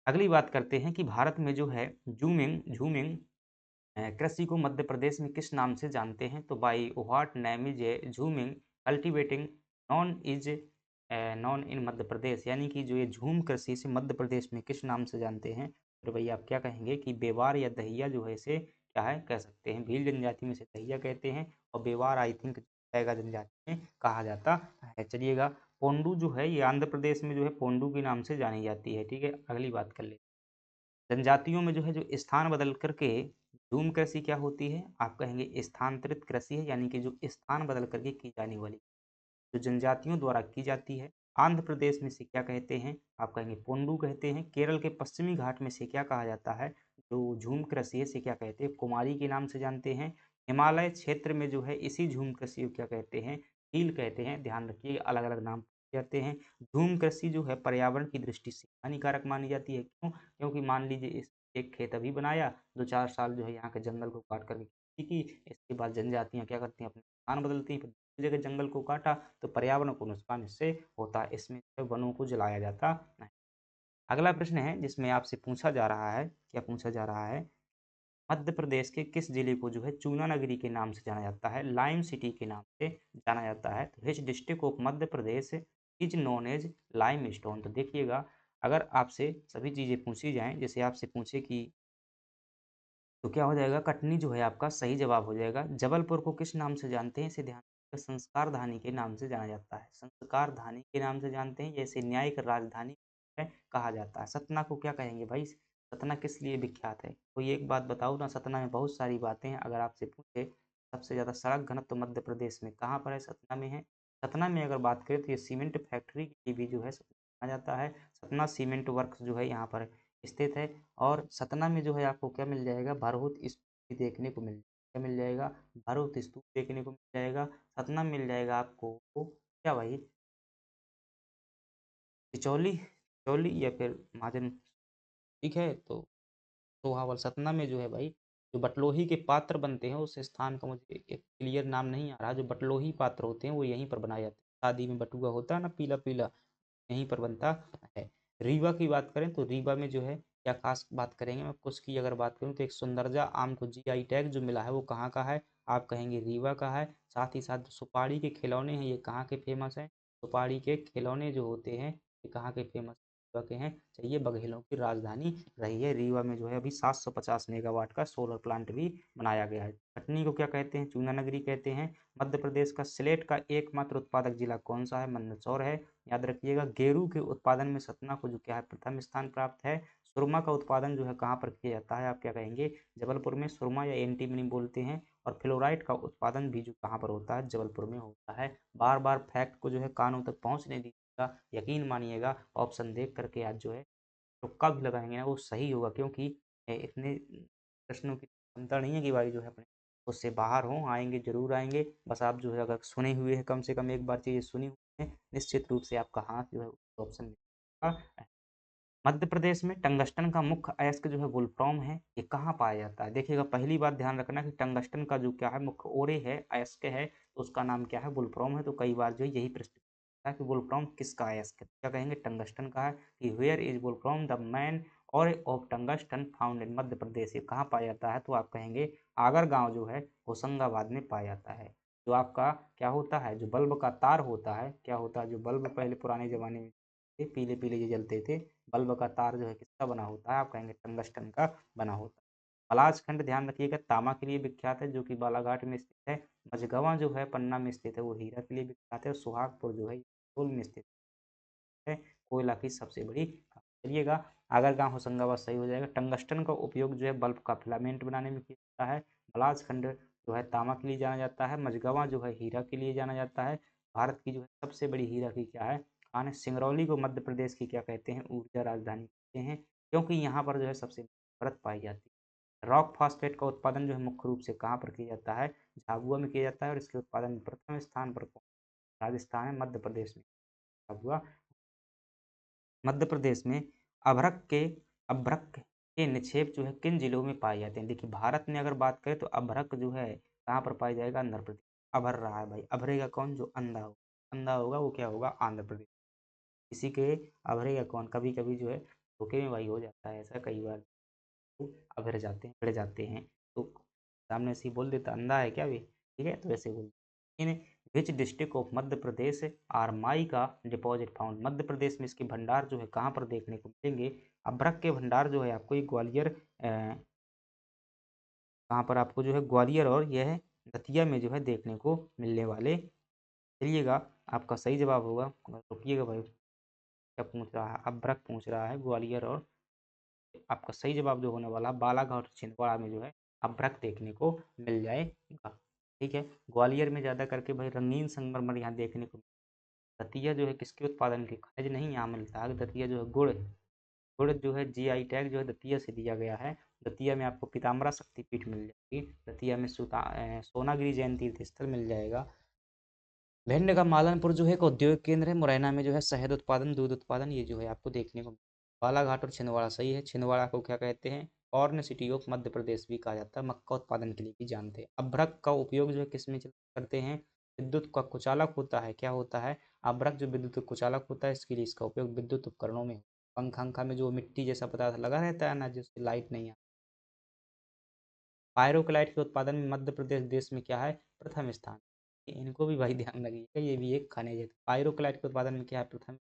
अगली बात करते हैं कि भारत में जो है जूमिंग झूमिंग कृषि को मध्य प्रदेश में किस नाम से जानते हैं? तो by what name is a jhuming cultivating known is known in Madhya Pradesh, यानी कि जो ये झूम कृषि से मध्य प्रदेश में किस नाम से जानते हैं? तो भाई आप क्या कहेंगे कि बेवार या दहिया जो है इसे क्या है कह सकते हैं। भील जनजाति में इसे दहिया कहते हैं और बेवार आई थिंक टैगा जनजाति में कहा जाता है। चलिएगा, पोंडू जो है ये आंध्र प्रदेश में जो है पोंडू के नाम से जानी जाती है, ठीक है। अगली बात कर ले, जनजातियों में जो है जो स्थान बदल करके झूम कृषि क्या होती है? आप कहेंगे स्थानांतरित कृषि है, यानी कि जो स्थान बदल करके की जाने वाली, जो जनजातियों द्वारा की जाती है। आंध्र प्रदेश में से क्या कहते हैं? आप कहेंगे पोंडू कहते हैं। केरल के पश्चिमी घाट में से क्या कहा जाता है, जो झूम कृषि है, से क्या कहते हैं? कुमारी के नाम से जानते हैं। हिमालय क्षेत्र में जो है इसी झूम कृषि को क्या कहते हैं? हील कहते हैं। ध्यान रखिए, अलग अलग नाम कहते हैं। झूम कृषि जो है पर्यावरण की दृष्टि से हानिकारक मानी जाती है। क्यों? क्योंकि मान लीजिए एक खेत अभी बनाया, 2-4 साल जो है यहाँ के जंगल को काट कर के खेती की, इसके बाद जनजातियाँ क्या करती हैं अपने स्थान बदलती हैं, फिर दूसरी जगह जंगल को काटा, तो पर्यावरण को नुकसान इससे होता है, इसमें जो है वनों को जलाया जाता है। अगला प्रश्न है जिसमें आपसे पूछा जा रहा है, क्या पूछा जा रहा है? मध्य प्रदेश के किस जिले को जो है चूना नगरी के नाम से जाना जाता है? लाइम सिटी के नाम से जाना जाता है। तो which district of Madhya Pradesh is known as limestone. तो देखिएगा, अगर आपसे सभी चीज़ें पूछी जाएँ, जैसे आपसे पूछे कि तो क्या हो जाएगा, कटनी जो है आपका सही जवाब हो जाएगा। जबलपुर को किस नाम से जानते हैं? इसे ध्यान रखिएगा, संस्कार धानी के नाम से जाना जाता है। संस्कार धानी के नाम से जानते हैं, जैसे न्यायिक राजधानी है कहा जाता है। सतना को क्या कहेंगे भाई? सतना किस लिए विख्यात है? कोई एक बात बताओ ना, सतना में बहुत सारी बातें हैं, अगर आपसे पूछे सबसे ज़्यादा सड़क घनत्व मध्य प्रदेश में कहाँ पर है? सतना में है। सतना में अगर बात करें तो ये सीमेंट फैक्ट्री के लिए भी जो है सतना जाना जाता है। सतना सीमेंट वर्क्स जो है यहाँ पर स्थित है। और सतना में जो है आपको क्या मिल जाएगा? भरहुत स्तूप भी देखने को क्या मिल जाएगा? भरहुत स्तूप देखने को मिल जाएगा। सतना मिल जाएगा आपको क्या भाई? चिचौली, चिचौली या फिर महाजन, ठीक है। तो सोहावल सतना में जो है भाई, जो बटलोही के पात्र बनते हैं उस स्थान का मुझे एक क्लियर नाम नहीं आ रहा। जो बटलोही पात्र होते हैं वो यहीं पर बनाए जाते हैं। शादी में बटुआ होता है ना, पीला पीला, यहीं पर बनता है। रीवा की बात करें तो रीवा में जो है क्या खास बात करेंगे, मैं कुछ की अगर बात करूँ तो एक सुंदरजा आम को जीआई टैग जो मिला है वो कहाँ का है? आप कहेंगे रीवा का है। साथ ही साथ जो सुपारी के खिलौने हैं ये कहाँ के फेमस हैं? सुपारी के खिलौने जो होते हैं ये कहाँ के फेमस रीवा के हैं? चाहिए बघेलों की राजधानी रही है। रीवा में जो है अभी 750 मेगावाट का सोलर प्लांट भी बनाया गया है। कटनी को क्या कहते हैं? चूना नगरी कहते हैं। मध्य प्रदेश का सिलेट का एकमात्र उत्पादक जिला कौन सा है? मंदसौर है। याद रखिएगा, गेरू के उत्पादन में सतना को जो क्या है प्रथम स्थान प्राप्त है। सुरमा का उत्पादन जो है कहाँ पर किया जाता है? आप क्या कहेंगे? जबलपुर में सुरमा या एंटीमनी बोलते हैं। और फ्लोराइड का उत्पादन भी जो कहाँ पर होता है? जबलपुर में होता है। बार बार फैक्ट को जो है कानों तक पहुँचने दीजिएगा, यकीन मानिएगा ऑप्शन देख करके आज जो है तुक्का भी लगाएंगे ना वो सही होगा, क्योंकि इतने प्रश्नों की क्षमता नहीं है कि भाई जो है अपने उससे बाहर हों। आएंगे, जरूर आएंगे, बस आप जो है अगर सुने हुए हैं, कम से कम एक बार चीज़ें सुनी हुई है, निश्चित रूप से आपका हाथ जो है ऑप्शन में। मध्य प्रदेश में टंगस्टन का मुख्य अयस्क जो है वोल्फ्राम है, ये कहाँ पाया जाता है? देखिएगा, पहली बात ध्यान रखना कि टंगस्टन का जो क्या है मुख्य ओरे है, अयस्क है, तो उसका नाम क्या है? वोल्फ्राम है। तो कई बार जो है यही प्रश्न है कि वोल्फ्राम किसका अयस्क है? क्या कहेंगे? टंगस्टन का है। कि where is wolfram the main ore of tungsten found in Madhya Pradesh, ये कहाँ पाया जाता है? तो आप कहेंगे आगर गांव जो है होशंगाबाद में पाया जाता है। जो आपका क्या होता है, जो बल्ब का तार होता है, क्या होता है? जो बल्ब पहले पुराने जमाने में पीले पीले जो जलते थे, बल्ब का तार जो है किसका बना होता है? आप कहेंगे टंगस्टन का बना होता है। पलासखंड ध्यान रखिएगा तांबा के लिए विख्यात है, जो कि बालाघाट में स्थित है। मझगवां जो है पन्ना में स्थित है, वो हीरा के लिए विख्यात है। और सुहागपुर जो है सोल में स्थित है, कोयला की सबसे बड़ी खान। चलिएगा, अगर गाँव होशंगाबाद सही हो जाएगा। टंगस्टन का उपयोग जो है बल्ब का फिलामेंट बनाने में किया जाता है। पलासखंड जो है तांबा के लिए जाना जाता है। मझगवां जो है हीरा के लिए जाना जाता है। भारत की जो है सबसे बड़ी हीरा की क्या है खान है। सिंगरौली को मध्य प्रदेश की क्या कहते हैं? ऊर्जा राजधानी कहते हैं, क्योंकि यहाँ पर जो है सबसे परत पाई जाती है। रॉक फॉस्फेट का उत्पादन जो है मुख्य रूप से कहाँ पर किया जाता है? झाबुआ में किया जाता है। और इसके उत्पादन में प्रथम स्थान पर राजस्थान है, मध्य प्रदेश में झाबुआ। मध्य प्रदेश में अभ्रक के निक्षेप जो है किन जिलों में पाए जाते हैं? देखिए, भारत में अगर बात करें तो अभ्रक जो है कहाँ पर पाई जाएगा? आंध्र प्रदेश। अभर रहा है भाई, अभरेगा कौन? जो अंधा हो, अंधा होगा वो क्या होगा? आंध्र प्रदेश। किसी के अभरेगा कौन? कभी कभी जो है धोखे में भाई हो जाता है ऐसा, कई बार तो अभर जाते हैं, अड़ जाते हैं, तो सामने से ही बोल देता अंधा है क्या भी, ठीक है, तो ऐसे बोल। In which district of Madhya Pradesh are mica deposit found? Madhya Pradesh में इसके भंडार जो है कहाँ पर देखने को मिलेंगे? अभ्रक के भंडार जो है आपको ये ग्वालियर कहाँ पर आपको जो है ग्वालियर और यह दतिया में जो है देखने को मिलने वाले। चलिएगा, आपका सही जवाब होगा, रुकिएगा भाई, क्या पूछ रहा है? अभ्रक पूछ रहा है ग्वालियर और, आपका सही जवाब जो होने वाला बालाघाट और छिंदवाड़ा में जो है अभ्रक देखने को मिल जाएगा। ठीक है, ग्वालियर में ज़्यादा करके भाई रंगीन संगमरमर यहाँ देखने को। दतिया जो है किसके उत्पादन की? खनिज नहीं यहाँ मिलता है। दतिया जो है गुड़, गुड़ जो है जीआई टैग जो है दतिया से दिया गया है। दतिया में आपको पीताम्बरा शक्तिपीठ मिल जाएगी। दतिया में सोनागिरी जैन तीर्थ स्थल मिल जाएगा। भिंड का मालनपुर जो है एक औद्योगिक केंद्र है। मुरैना में जो है शहद उत्पादन, दूध उत्पादन, ये जो है आपको देखने को बालाघाट और छिंदवाड़ा सही है। छिंदवाड़ा को क्या कहते हैं? कॉर्न सिटी ऑफ मध्य प्रदेश भी कहा जाता है, मक्का उत्पादन के लिए भी जानते हैं। अभ्रक का उपयोग जो है किस में करते हैं? विद्युत का कुचालक होता है, क्या होता है? अभ्रक जो विद्युत कुचालक होता है, इसके लिए इसका उपयोग विद्युत उपकरणों में। पंखा अंखा में जो मिट्टी जैसा पदार्थ लगा रहता है ना, जिससे लाइट नहीं आती। पायरोक्लाइट के उत्पादन में मध्य प्रदेश देश में क्या है? प्रथम स्थान। इनको भी भाई ध्यान रखिएगा, ये भी एक खनिज है। पायरोक्लाइट के उत्पादन में क्या है? प्रथम।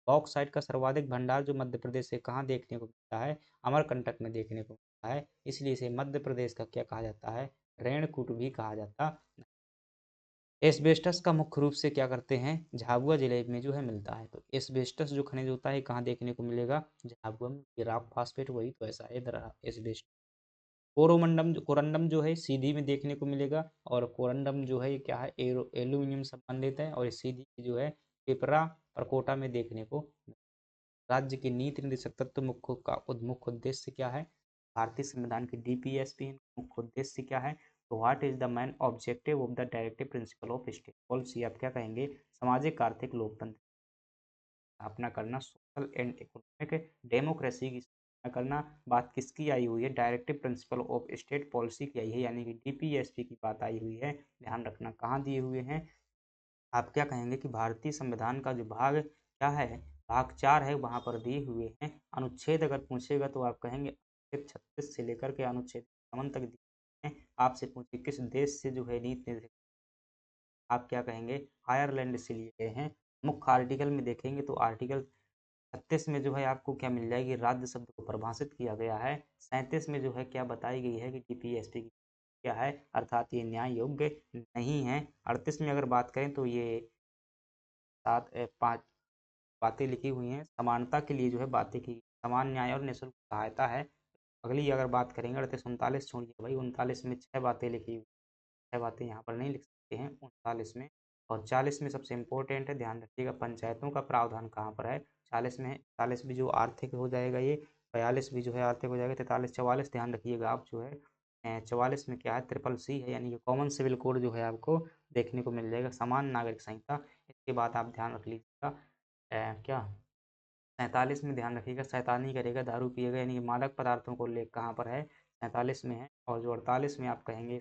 बॉक्साइट का सर्वाधिक भंडार जो मध्य प्रदेश से कहाँ देखने को मिलता है? अमरकंटक में देखने को मिलता है, इसलिए इसे मध्य प्रदेश का क्या कहा जाता है? रेणुकूट भी कहा जाता है। एस्बेस्टस का मुख्य रूप से क्या करते हैं? झाबुआ जिले में जो है मिलता है। तो एस्बेस्टस जो खनिज होता है कहाँ देखने को मिलेगा? झाबुआ में। ये रॉक फास्फेट वही तो ऐसा है इधर एस्बेस्टस। कोरोमंडम कोरंडम जो है सीधी में देखने को मिलेगा, और कोरंडम जो है ये क्या है? एल्यूमिनियम संबंधित है, और सीधी जो है पिपरा और कोटा में देखने को। राज्य के नीति निर्देशक तत्व मुख्य का मुख्य उद्देश्य क्या है? भारतीय संविधान की डीपीएसपी मुख्य उद्देश्य क्या है? तो what is the main objective of the directive principle of state policy? आप क्या कहेंगे? सामाजिक आर्थिक लोकतंत्र स्थापना करना, सोशल एंड इकोनॉमिक डेमोक्रेसी की स्थापना करना। बात किसकी आई हुई है? Directive principle of state policy की आई है, यानी कि डीपीएसपी की बात आई हुई है। ध्यान रखना कहाँ दिए हुए हैं। आप क्या कहेंगे कि भारतीय संविधान का जो भाग क्या है? भाग 4 है, वहाँ पर दिए हुए हैं। अनुच्छेद अगर पूछेगा तो आप कहेंगे अनुच्छेद 36 से लेकर के अनुच्छेद 51 तक दिए हैं। आपसे पूछे किस देश से जो है नीति निर्देशक, आप क्या कहेंगे? आयरलैंड से लिए गए हैं। मुख्य आर्टिकल में देखेंगे तो आर्टिकल 36 में जो है आपको क्या मिल जाएगी? राज्य शब्द को परिभाषित किया गया है। 37 में जो है क्या बताई गई है कि टीपीएसपी की क्या है, अर्थात ये न्याय योग्य नहीं है। 38 में अगर बात करें तो ये 5 बातें लिखी हुई हैं। समानता के लिए जो है बातें की, समान न्याय और निःशुल्क सहायता है। अगली अगर बात करेंगे 38 39 छोड़िए भाई, 39 में 6 बातें लिखी हुई, 6 बातें यहाँ पर नहीं लिख सकते हैं 39 में। और 40 में सबसे इम्पोर्टेंट है, ध्यान रखिएगा, पंचायतों का प्रावधान कहाँ पर है? 40 में। 40 भी जो आर्थिक हो जाएगा ये, 42 भी जो है आर्थिक हो जाएगा, 43 44 ध्यान रखिएगा आप जो है। 44 में क्या है? ट्रिपल सी है, यानी कि कॉमन सिविल कोड जो है आपको देखने को मिल जाएगा, समान नागरिक संहिता। इसके बाद आप ध्यान रख लीजिएगा क्या 47 में ध्यान रखिएगा, शैतानी करेगा, दारू पिएगा, यानी कि मादक पदार्थों को ले कहाँ पर है? 47 में है। और जो 48 में आप कहेंगे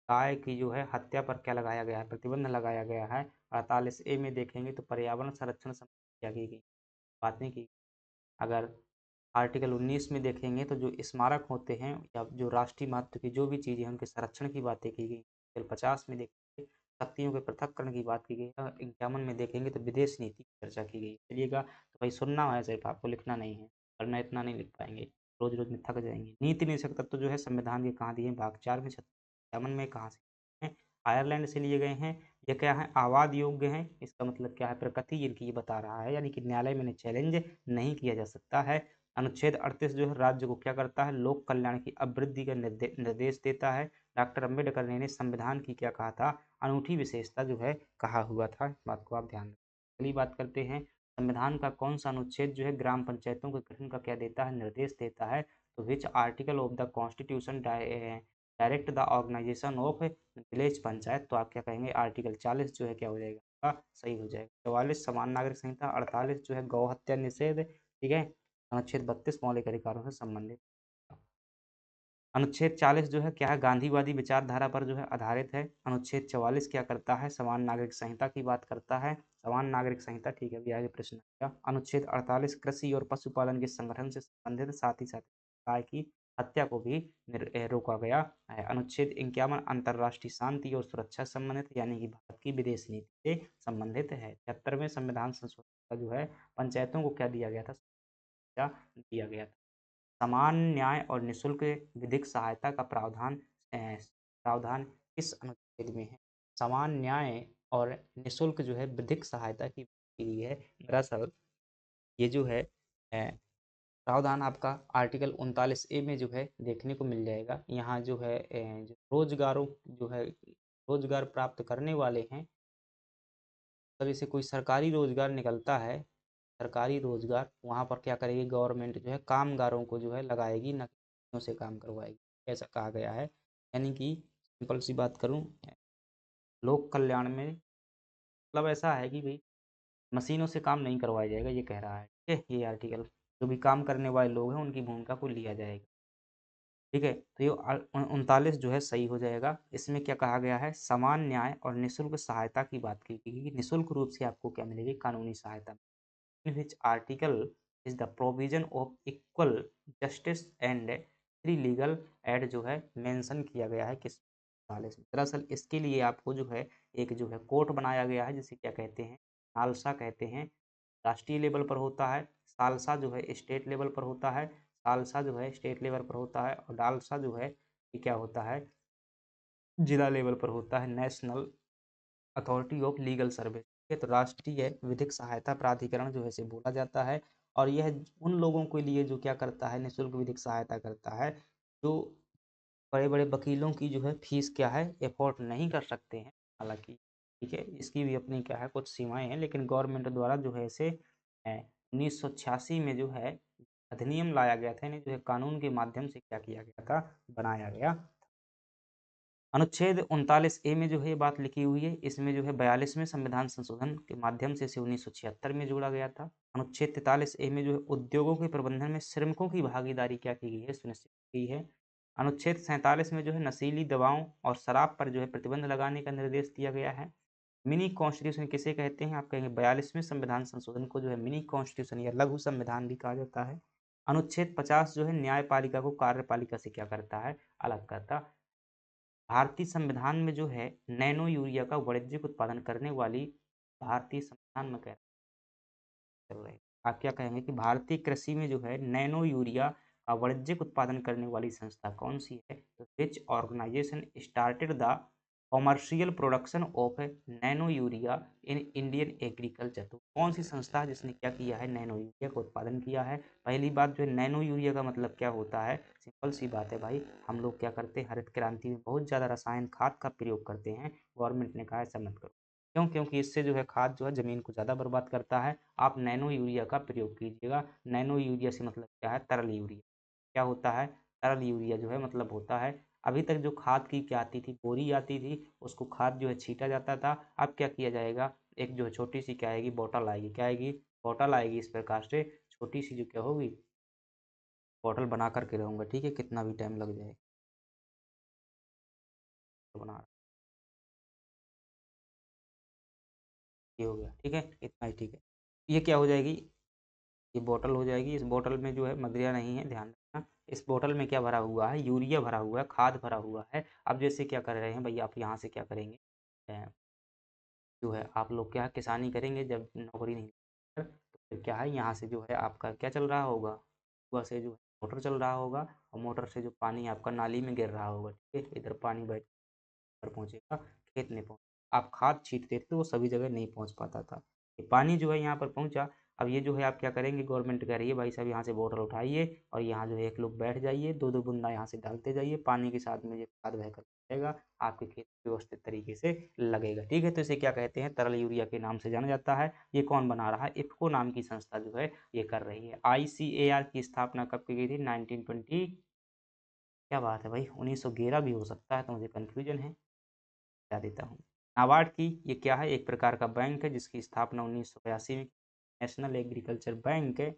गाय की जो है हत्या पर क्या लगाया गया है? प्रतिबंध लगाया गया है। 48 ए में देखेंगे तो पर्यावरण संरक्षण संबंधी क्या की गई बातें की। अगर आर्टिकल 19 में देखेंगे तो जो स्मारक होते हैं या जो राष्ट्रीय महत्व की जो भी चीज़ें हैं उनके संरक्षण की बातें की गई। आर्टिकल 50 में देखेंगे शक्तियों के पृथक्करण की बात की गई है। 51 में देखेंगे तो विदेश नीति की चर्चा की गई। चलिएगा, तो भाई सुनना है सिर्फ, आपको लिखना नहीं है, वरना इतना नहीं लिख पाएंगे, रोज रोज में थक जाएंगे। नीति निषेध तत्व जो है संविधान के कहाँ दिए हैं? भाग 4 में। 51 में कहाँ से हैं? आयरलैंड से लिए गए हैं। ये क्या है? आवाद योग्य हैं। इसका मतलब क्या है? प्रकृति जिनकी ये बता रहा है, यानी कि न्यायालय में चैलेंज नहीं किया जा सकता है। अनुच्छेद 38 जो है राज्य को क्या करता है? लोक कल्याण की अभिवृद्धि का निर्देश देता है। डॉक्टर अम्बेडकर ने संविधान की क्या कहा था? अनूठी विशेषता जो है कहा हुआ था। इस बात को आप ध्यान रखें। अगली बात करते हैं, संविधान का कौन सा अनुच्छेद जो है ग्राम पंचायतों के गठन का क्या देता है? निर्देश देता है। तो which article of the constitution direct the organisation of village panchayat? तो आप क्या कहेंगे? आर्टिकल 40 जो है क्या हो जाएगा? सही हो जाएगा। 44 समान नागरिक संहिता, 48 जो है गौ हत्या निषेध, ठीक है। अनुच्छेद 32 मौलिक अधिकारों से संबंधित। अनुच्छेद 40 जो है क्या है? गांधीवादी विचारधारा पर जो है आधारित है। अनुच्छेद 44 क्या करता है? समान नागरिक संहिता की बात करता है। समान नागरिक संहिता, ठीक है, अभी आगे प्रश्न आएगा। अनुच्छेद 48 कृषि और पशुपालन के संगठन से संबंधित, साथ ही साथ गाय की हत्या को भी रोका गया है। अनुच्छेद 51 अंतर्राष्ट्रीय शांति और सुरक्षा से संबंधित, यानी कि भारत की विदेश नीति से संबंधित है। 73वें संविधान संशोधन का जो है पंचायतों को क्या दिया गया था? दिया गया था। समान न्याय और निःशुल्क विधिक सहायता का प्रावधान किस अनुच्छेद में है? समान न्याय और निःशुल्क जो है विधिक सहायता की के लिए है। दरअसल ये जो है प्रावधान आपका आर्टिकल 39 ए में जो है देखने को मिल जाएगा। यहाँ जो है जो रोजगारों जो है रोजगार प्राप्त करने वाले हैं, तब इसे कोई सरकारी रोजगार निकलता है, सरकारी रोजगार, वहाँ पर क्या करेगी गवर्नमेंट जो है? कामगारों को जो है लगाएगी, न कि से काम करवाएगी, ऐसा कहा गया है। यानी कि सिंपल सी बात करूँ, लोक कल्याण में मतलब ऐसा है कि भाई मशीनों से काम नहीं करवाया जाएगा, ये कह रहा है। ठीक है, ये आर्टिकल जो भी काम करने वाले लोग हैं उनकी भूमिका को लिया जाएगा। ठीक है, तो ये 39 जो है सही हो जाएगा। इसमें क्या कहा गया है, समान न्याय और निःशुल्क सहायता की बात की गई है कि निःशुल्क रूप से आपको क्या मिलेगी, कानूनी सहायता। In which article is the provision of equal justice and free legal aid जो है मेंशन किया गया है किस नालिस में। दरअसल इसके लिए आपको जो है एक जो है कोर्ट बनाया गया है जिसे क्या कहते हैं, नालसा कहते हैं। राष्ट्रीय लेवल पर होता है, सालसा जो है स्टेट लेवल पर होता है, सालसा जो है स्टेट लेवल पर होता है, और डालसा जो है ये क्या होता है, जिला लेवल पर होता है, national authority of legal service. ठीक है, तो राष्ट्रीय विधिक सहायता प्राधिकरण जो है इसे बोला जाता है। और यह उन लोगों के लिए जो क्या करता है, निःशुल्क विधिक सहायता करता है, जो बड़े बड़े वकीलों की जो है फीस क्या है, एफोर्ड नहीं कर सकते हैं। हालांकि ठीक है, इसकी भी अपनी क्या है कुछ सीमाएं हैं, लेकिन गवर्नमेंट द्वारा जो है इसे 1986 में जो है अधिनियम लाया गया था, यानी जो है कानून के माध्यम से क्या किया गया था, बनाया गया। अनुच्छेद 39 ए में जो है ये बात लिखी हुई है, इसमें जो है 42वें संविधान संशोधन के माध्यम से इसे 1976 में जोड़ा गया था। अनुच्छेद 43 ए में जो है उद्योगों के प्रबंधन में श्रमिकों की भागीदारी क्या की गई है, सुनिश्चित की गई है। अनुच्छेद 47 में जो है नशीली दवाओं और शराब पर जो है प्रतिबंध लगाने का निर्देश दिया गया है। मिनी कॉन्स्टिट्यूशन किसे कहते हैं, आप कहेंगे 42वें संविधान संशोधन को जो है मिनी कॉन्स्टिट्यूशन या लघु संविधान भी कहा जाता है। अनुच्छेद 50 जो है न्यायपालिका को कार्यपालिका से क्या करता है, अलग करता है। भारतीय संविधान में जो है नैनो यूरिया का वाणिज्यिक उत्पादन करने वाली, भारतीय संविधान में कह चल रहे हैं, आप क्या कहेंगे कि भारतीय कृषि में जो है नैनो यूरिया का वाणिज्यिक उत्पादन करने वाली संस्था कौन सी है, तो which organisation started the commercial production of nano urea in Indian agriculture. तो कौन सी संस्था है जिसने क्या किया है, नैनो यूरिया का उत्पादन किया है। पहली बात जो है नैनो यूरिया का मतलब क्या होता है, सिंपल सी बात है भाई, हम लोग क्या करते हैं हरित क्रांति में बहुत ज़्यादा रसायन खाद का प्रयोग करते हैं, गवर्नमेंट ने कहा ऐसा मत करो। क्यों, क्योंकि इससे जो है खाद जो है ज़मीन को ज़्यादा बर्बाद करता है। आप नैनो यूरिया का प्रयोग कीजिएगा। नैनो यूरिया से मतलब क्या है, तरल यूरिया। क्या होता है, तरल यूरिया जो है मतलब होता है, अभी तक जो खाद की क्या आती थी, बोरी आती थी, उसको खाद जो है छीटा जाता था। अब क्या किया जाएगा, एक जो है छोटी सी क्या आएगी, बॉटल आएगी, क्या आएगी, बॉटल आएगी। इस प्रकार से छोटी सी जो क्या होगी, बॉटल बना करके रहूँगा, ठीक है, कितना भी टाइम लग जाए तो बना, ये हो गया, ठीक है, इतना ही ठीक है। ये क्या हो जाएगी, ये बोतल हो जाएगी। इस बोतल में जो है मदिरा नहीं है, ध्यान रखना। इस बोतल में क्या भरा हुआ है, यूरिया भरा हुआ है, खाद भरा हुआ है। अब जैसे क्या कर रहे हैं भैया, आप यहाँ से क्या करेंगे, जो है आप लोग क्या किसानी करेंगे जब नौकरी नहीं, तो फिर क्या है, यहाँ से जो है आपका क्या चल रहा होगा, कुआं से जो है मोटर चल रहा होगा, और मोटर से जो पानी आपका नाली में गिर रहा होगा, ठीक है, इधर पानी बैठ पर पहुँचेगा, खेत में पहुँच, आप खाद छींटते थे तो वो सभी जगह नहीं पहुँच पाता था। ये पानी जो है यहाँ पर पहुँचा। अब ये जो है आप क्या करेंगे, गवर्नमेंट कह रही है भाई साहब यहाँ से बोतल उठाइए और यहाँ जो है एक लोग बैठ जाइए, दो दो बूंदा यहाँ से डालते जाइए, पानी के साथ में ये खाद बहकर जाएगा, आपके खेत व्यवस्थित तरीके से लगेगा। ठीक है, तो इसे क्या कहते हैं, तरल यूरिया के नाम से जाना जाता है। ये कौन बना रहा है, इफ्को नाम की संस्था जो है ये कर रही है। ICAR की स्थापना कब की गई थी, 1920, क्या बात है भाई, 1911 भी हो सकता है, तो मुझे कन्फ्यूजन है, बता देता हूँ। नाबार्ड की ये क्या है, एक प्रकार का बैंक है जिसकी स्थापना 1982 में, नेशनल एग्रीकल्चर बैंक है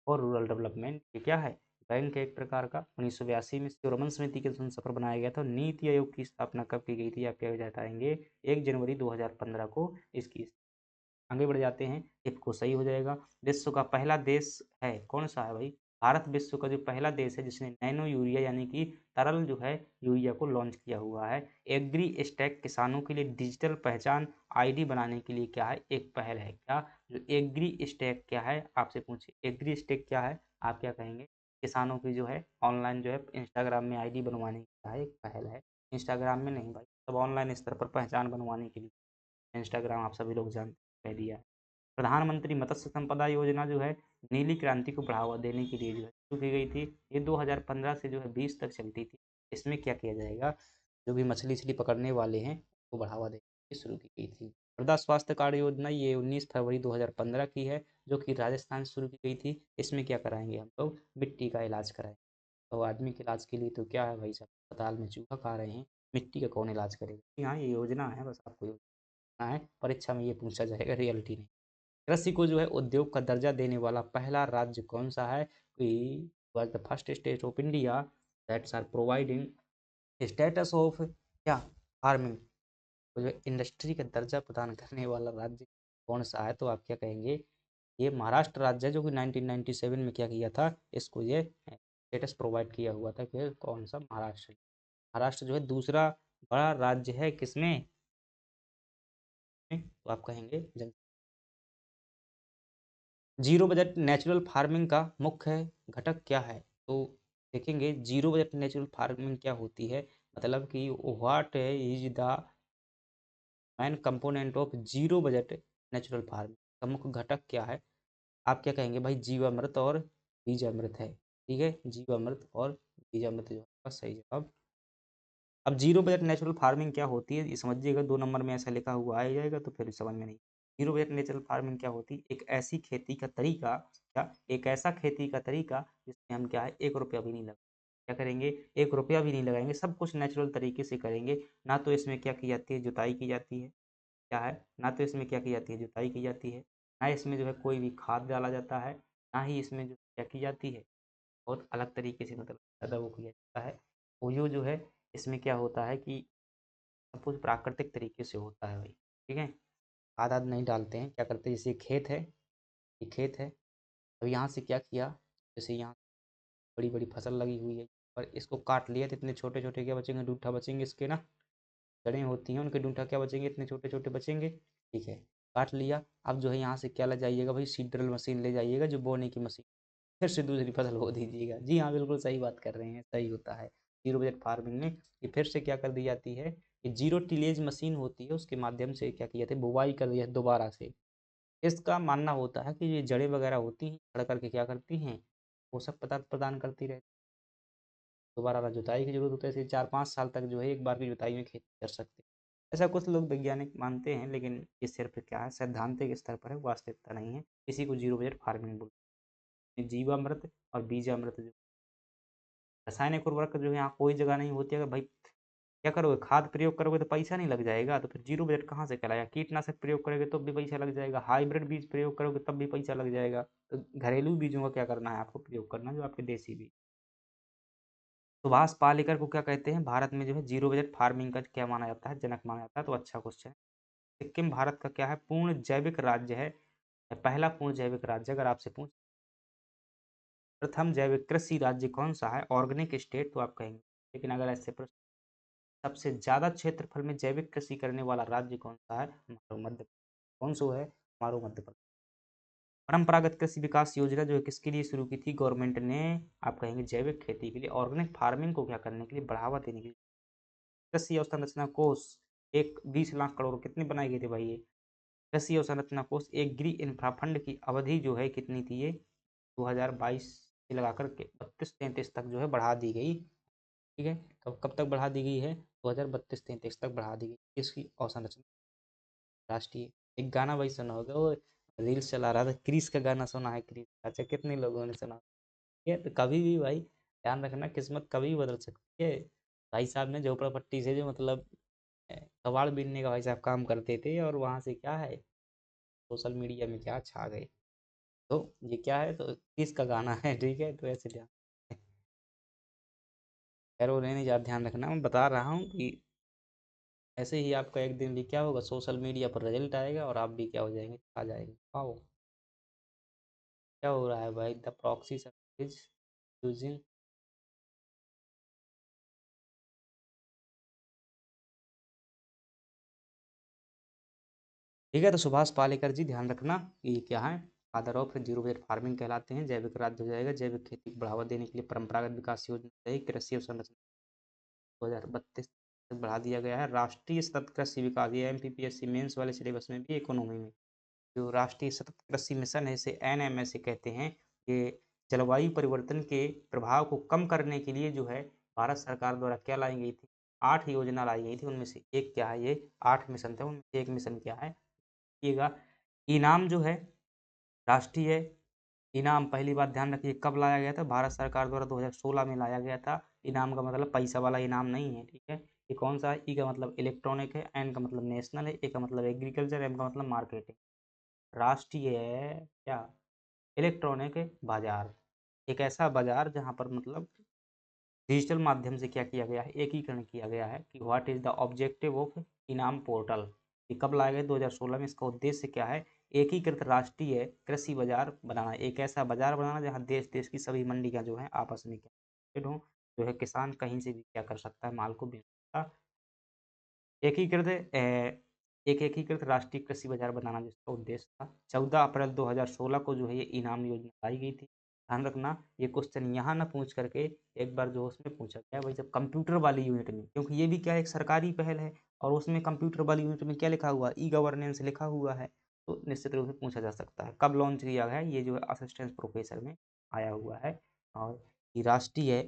और रूरल डेवलपमेंट, ये क्या है, बैंक है एक प्रकार का। 1982 में सिरोमन समिति के संस्था पर बनाया गया था। नीति आयोग की स्थापना कब की गई थी, आप क्या बताएंगे, 1 जनवरी 2015 को इसकी। आगे बढ़ जाते हैं, इफ़को सही हो जाएगा। विश्व का पहला देश है, कौन सा है भाई, भारत विश्व का जो पहला देश है जिसने नैनो यूरिया यानी कि तरल जो है यूरिया को लॉन्च किया हुआ है। एग्री स्टैक किसानों के लिए डिजिटल पहचान आईडी बनाने के लिए क्या है, एक पहल है। क्या, जो एग्री स्टैक क्या है, आपसे पूछे एग्री स्टैक क्या है, आप क्या कहेंगे, किसानों की जो है ऑनलाइन जो है इंस्टाग्राम में आईडी बनवाने की क्या है, एक पहल है। इंस्टाग्राम में नहीं भाई, सब ऑनलाइन स्तर पर पहचान बनवाने के लिए इंस्टाग्राम आप सभी लोग जानते हैं, कह दिया है। प्रधानमंत्री मत्स्य संपदा योजना जो है नीली क्रांति को बढ़ावा देने के लिए जो है शुरू की गई थी। ये 2015 से जो है 20 तक चलती थी। इसमें क्या किया जाएगा, जो भी मछली इछली पकड़ने वाले हैं उसको बढ़ावा देने के लिए शुरू की गई थी। मृदा स्वास्थ्य कार्ड योजना ये 19 फरवरी 2015 की है, जो कि राजस्थान से शुरू की गई थी। इसमें क्या कराएंगे हम लोग, मिट्टी का इलाज कराएंगे। तो आदमी के इलाज के लिए तो क्या है भाई साहब, अस्पताल में चूहा खा रहे हैं, मिट्टी का कौन इलाज करेगा। यहाँ ये योजना है, बस आपको योजना है, परीक्षा में ये पूछा जाएगा, रियलिटी नहीं। कृषि को जो है उद्योग का दर्जा देने वाला पहला राज्य कौन सा है? We was the first state of India that's are providing status of क्या फार्मिंग, तो जो इंडस्ट्री का दर्जा प्रदान करने वाला राज्य कौन सा है? तो आप क्या कहेंगे? ये महाराष्ट्र राज्य है, जो कि 1997 में क्या किया था, इसको ये स्टेटस प्रोवाइड किया हुआ था। कि कौन सा? महाराष्ट्र। महाराष्ट्र जो है दूसरा बड़ा राज्य है किसमें? तो आप कहेंगे जीरो बजट नेचुरल फार्मिंग का मुख्य घटक क्या है? तो देखेंगे जीरो बजट नेचुरल फार्मिंग क्या होती है, मतलब कि what is the main component of zero budget natural farming का मुख्य घटक क्या है? आप क्या कहेंगे भाई? जीवामृत और बीजामृत है। ठीक है, जीवामृत और बीजामृत जो है सही जवाब। अब जीरो बजट नेचुरल फार्मिंग क्या होती है ये समझिएगा, 2 नंबर में ऐसा लिखा हुआ आ जाएगा तो फिर समझ में नहीं। जीरो बजट नेचुरल फार्मिंग क्या होती है? एक ऐसी खेती का तरीका, क्या एक ऐसा खेती का तरीका जिसमें हम क्या है 1 रुपया भी नहीं लगा, क्या करेंगे? 1 रुपया भी नहीं लगाएंगे, सब कुछ नेचुरल तरीके से करेंगे। ना तो इसमें क्या की जाती है? जुताई की जाती है। क्या है? ना तो इसमें क्या की जाती है? जुताई की जाती है। ना इसमें जो है कोई भी खाद डाला जाता है। ना ही इसमें जो क्या की जाती है, बहुत अलग तरीके से मतलब ज़्यादा वो किया जाता है। वो जो है इसमें क्या होता है कि सब कुछ प्राकृतिक तरीके से होता है भाई। ठीक है, खाद आद नहीं डालते हैं। क्या करते हैं? जैसे खेत है, ये खेत है, अब यहाँ से क्या किया, जैसे यहाँ बड़ी बड़ी फसल लगी हुई है और इसको काट लिया तो इतने छोटे छोटे क्या बचेंगे? डूठा बचेंगे इसके ना, जड़ें होती हैं उनके डूठा क्या बचेंगे? इतने छोटे छोटे बचेंगे। ठीक है, काट लिया। अब जो है यहाँ से क्या ले जाइएगा भाई? सीड ड्रिल मशीन ले जाइएगा, जो बोने की मशीन, फिर से दूसरी फसल बो दीजिएगा। जी हाँ, बिल्कुल सही बात कर रहे हैं, सही होता है। जीरो बजट फार्मिंग में ये फिर से क्या कर दी जाती है? ये जीरो टिलेज मशीन होती है, उसके माध्यम से क्या किया जाता है? बुवाई कर दिया दोबारा से। इसका मानना होता है कि ये जड़ें वगैरह होती हैं, खड़ करके क्या करती हैं? पोषक पदार्थ प्रदान करती रहती हैं। दोबारा ना जुताई की जरूरत होती है, ऐसे 4-5 साल तक जो है एक बार की जुताई में खेती कर सकते हैं। ऐसा कुछ लोग वैज्ञानिक मानते हैं, लेकिन ये सिर्फ क्या है, सैद्धांतिक स्तर पर है, वास्तविकता नहीं है। इसी को जीरो बजट फार्मिंग बोलते हैं। जीवामृत और बीजामृत जो रासायनिक उर्वरक जो है यहाँ कोई जगह नहीं होती है। अगर भाई क्या करोगे? खाद प्रयोग करोगे तो पैसा नहीं लग जाएगा, तो फिर जीरो बजट कहाँ से कहलाएगा? कीटनाशक प्रयोग करोगे तो भी पैसा लग जाएगा, हाइब्रिड बीज प्रयोग करोगे तब भी पैसा लग जाएगा। तो घरेलू बीजों का क्या करना है? आपको प्रयोग करना है, जो आपके देसी बीज। सुभाष पालेकर को क्या कहते हैं? भारत में जो है जीरो बजट फार्मिंग का क्या माना जाता है? जनक माना जाता है। तो अच्छा क्वेश्चन है। सिक्किम भारत का क्या है? पूर्ण जैविक राज्य है, पहला पूर्ण जैविक राज्य। अगर आपसे पूछ प्रथम जैविक कृषि राज्य कौन सा है? ऑर्गेनिक स्टेट, तो आप कहेंगे। लेकिन अगर ऐसे प्रश्न, सबसे ज्यादा क्षेत्रफल में जैविक कृषि करने वाला राज्य कौन सा है? हमारा मध्य प्रदेश। कौन सा है? हमारा मध्य प्रदेश। परंपरागत कृषि विकास योजना जो है किसके लिए शुरू की थी गवर्नमेंट ने? आप कहेंगे जैविक खेती के लिए, ऑर्गेनिक फार्मिंग को क्या करने के लिए? बढ़ावा देने के लिए। कृषि अवसंरचना कोष एक 20 लाख करोड़ कितने बनाए गए थे भाई? ये कृषि अवसंरचना कोष एक गृह इंफ्रा फंड की अवधि जो है कितनी थी? ये 2022 से लगाकर के 32-33 तक जो है बढ़ा दी गई। ठीक है, कब कब तक बढ़ा दी गई है? 2032-33 तक बढ़ा दी गई। इसकी अवसंरचना राष्ट्रीय, एक गाना भाई सुना होगा, वो रील्स चला रहा था, क्रिस का गाना सुना है? क्रिस, अच्छा कितने लोगों ने सुना? ये तो कभी भी भाई ध्यान रखना, किस्मत कभी भी बदल सकती है। भाई साहब ने झोपड़पट्टी से जो मतलब कबाड़ बीनने का भाई साहब काम करते थे, और वहां से क्या है, सोशल मीडिया में क्या छा गए। तो ये क्या है? तो किसका गाना है? ठीक है, तो ऐसे ध्यान, खैर वो नहीं ज़्यादा ध्यान रखना, मैं बता रहा हूँ कि ऐसे ही आपका एक दिन भी क्या होगा, सोशल मीडिया पर रिजल्ट आएगा और आप भी क्या हो जाएंगे? आ जाएंगे। आओ, क्या हो रहा है भाई? द प्रॉक्सी सर्विस यूजिंग, ठीक है। तो सुभाष पालेकर जी ध्यान रखना कि ये क्या है, father of zero wet farming कहलाते हैं। जैविक राज्य हो जाएगा। जैविक खेती को बढ़ावा देने के लिए परंपरागत विकास योजना है, कृषि अवसंरचना 2032 तक बढ़ा दिया गया है। राष्ट्रीय सतत कृषि विकास, ये एमपीपीएससी मेंस वाले सिलेबस में भी, इकोनॉमी में जो राष्ट्रीय सतत कृषि मिशन है, इसे एनएमएस कहते हैं। ये जलवायु परिवर्तन के प्रभाव को कम करने के लिए जो है भारत सरकार द्वारा क्या लाई गई थी? 8 योजना लाई गई थी, उनमें से एक क्या है? ये 8 मिशन थे, उनमें से एक मिशन क्या है? देखिएगा, इनाम जो है राष्ट्रीय इनाम, पहली बात ध्यान रखिए कब लाया गया था? भारत सरकार द्वारा 2016 में लाया गया था। इनाम का मतलब पैसा वाला इनाम नहीं है। ठीक है, ये कौन सा है? ई का मतलब इलेक्ट्रॉनिक है, एन का मतलब नेशनल है, ए का मतलब एग्रीकल्चर, एम का मतलब मार्केटिंग। राष्ट्रीय क्या इलेक्ट्रॉनिक बाजार, एक ऐसा बाजार जहाँ पर मतलब डिजिटल माध्यम से क्या किया गया है, एकीकरण किया गया है कि what is the objective of इनाम पोर्टल। ये कब लाया गया? 2016 में। इसका उद्देश्य क्या है? एकीकृत राष्ट्रीय कृषि बाजार बनाना, एक ऐसा बाजार बनाना जहाँ देश देश की सभी मंडियाँ जो हैं आपस में कनेक्टेड हों, जो है किसान कहीं से भी क्या कर सकता है, माल को बेच सकता है। एकीकृत एक एकीकृत राष्ट्रीय कृषि बाजार बनाना जिसका उद्देश्य था। 14 अप्रैल 2016 को जो है ये इनाम योजना लाई गई थी। ध्यान रखना ये क्वेश्चन यहाँ ना पूछ करके एक बार जो उसमें पूछा गया भाई, जब कंप्यूटर वाली यूनिट में, क्योंकि ये भी क्या है, एक सरकारी पहल है और उसमें कंप्यूटर वाली यूनिट में क्या लिखा हुआ है, ई गवर्नेंस लिखा हुआ है, तो निश्चित रूप से पूछा जा सकता है कब लॉन्च किया गया है। ये जो है असिस्टेंट प्रोफेसर में आया हुआ है। और ये राष्ट्रीय